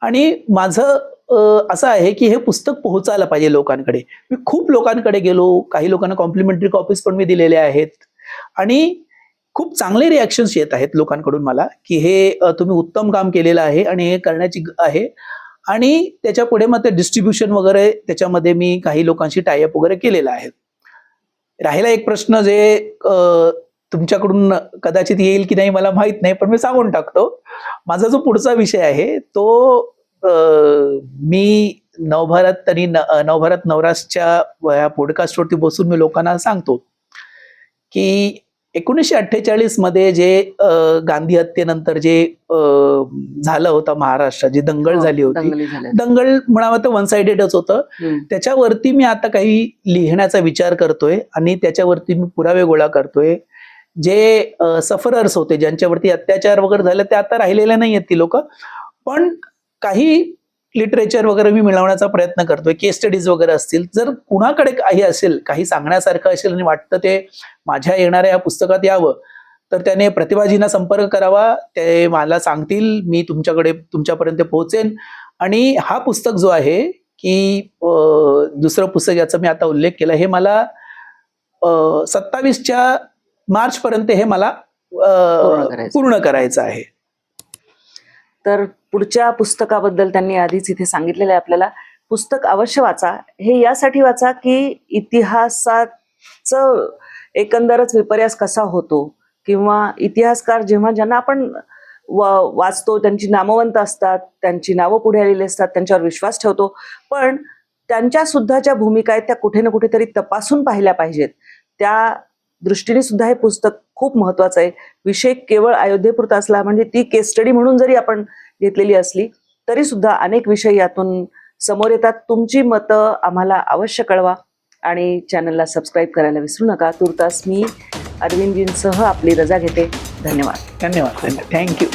आणि माझं असं आहे की हे पुस्तक पोहोचायला पाहिजे लोकांकडे. मी खूप लोकांकडे गेलो, काही लोकांना कॉम्प्लिमेंटरी कॉपीज पण मी दिलेल्या आहेत आणि खूप चांगले रिॲक्शन्स येत आहेत लोकांकडून मला की हे तुम्ही उत्तम काम केलेलं आहे आणि हे करण्याची आहे. आणि त्याच्या पुढे मग ते डिस्ट्रीब्युशन वगैरे त्याच्यामध्ये मी काही लोकांशी टायअप वगैरे केलेलं आहे. राहिला एक प्रश्न जे तुमच्याकडून कदाचित येईल की नाही मला माहित नाही, पण मी सांगून टाकतो. माझा जो पुढचा विषय आहे तो मी नवभारत आणि नवभारत नवरासच्या पॉडकास्टवरती बसून मी लोकांना सांगतो की 1948 मध्ये जे गांधी हत्येनंतर जे झालं होतं महाराष्ट्रात, जी दंगल झाली होती, दंगल म्हणावं तर वन साइडेडच होतं, त्याच्यावरती मी आता काही लिहिण्याचा विचार करतोय आणि त्याच्यावरती मी पुरावे गोळा करतोय. जे सफरर्स होते, ज्यांच्यावरती अत्याचार वगैरे झाले, ते आता राहिलेले नाही आहेत ती लोक, पण काही लिटरेचर वगैरे मी मिळवण्याचा प्रयत्न करतोय, केस स्टडीज वगैरे असतील, जर कुणाकडे काही असेल, काही सांगण्यासारखं असेल आणि वाटतं ते माझ्या येणाऱ्या या पुस्तकात यावं, तर त्याने प्रतिभाजींना संपर्क करावा, ते मला सांगतील, मी तुमच्याकडे तुमच्यापर्यंत पोहोचेन. आणि हा पुस्तक जो आहे की दुसरं पुस्तक याचा मी आता उल्लेख केला, हे मला 27 मार्च पर्यंत हे मला पूर्ण करायचं आहे. तर पुढच्या पुस्तकाबद्दल त्यांनी आधीच इथे सांगितलेलं आहे आपल्याला, पुस्तक अवश्य वाचा. हे यासाठी वाचा की इतिहासाचं एकंदरच विपर्यास कसा होतो, किंवा इतिहासकार जेव्हा ज्यांना आपण वाचतो त्यांची नामवंत असतात, त्यांची नावं पुढे आलेली असतात, त्यांच्यावर विश्वास ठेवतो, पण त्यांच्या सुद्धा ज्या भूमिका आहेत त्या कुठे ना कुठेतरी तपासून पाहिल्या पाहिजेत. त्या दृष्टीने सुद्धा हे पुस्तक खूप महत्वाचं आहे. विषय केवळ अयोध्येपुरता असला म्हणजे ती केस स्टडी म्हणून जरी आपण घेतलेली असली तरी सुद्धा अनेक विषय यातून समोर येतात. तुमची मतं आम्हाला अवश्य कळवा आणि चॅनलला सबस्क्राईब करायला विसरू नका. तुर्तास मी अरविंदजींसह आपली रजा घेते. धन्यवाद. धन्यवाद. थँक्यू.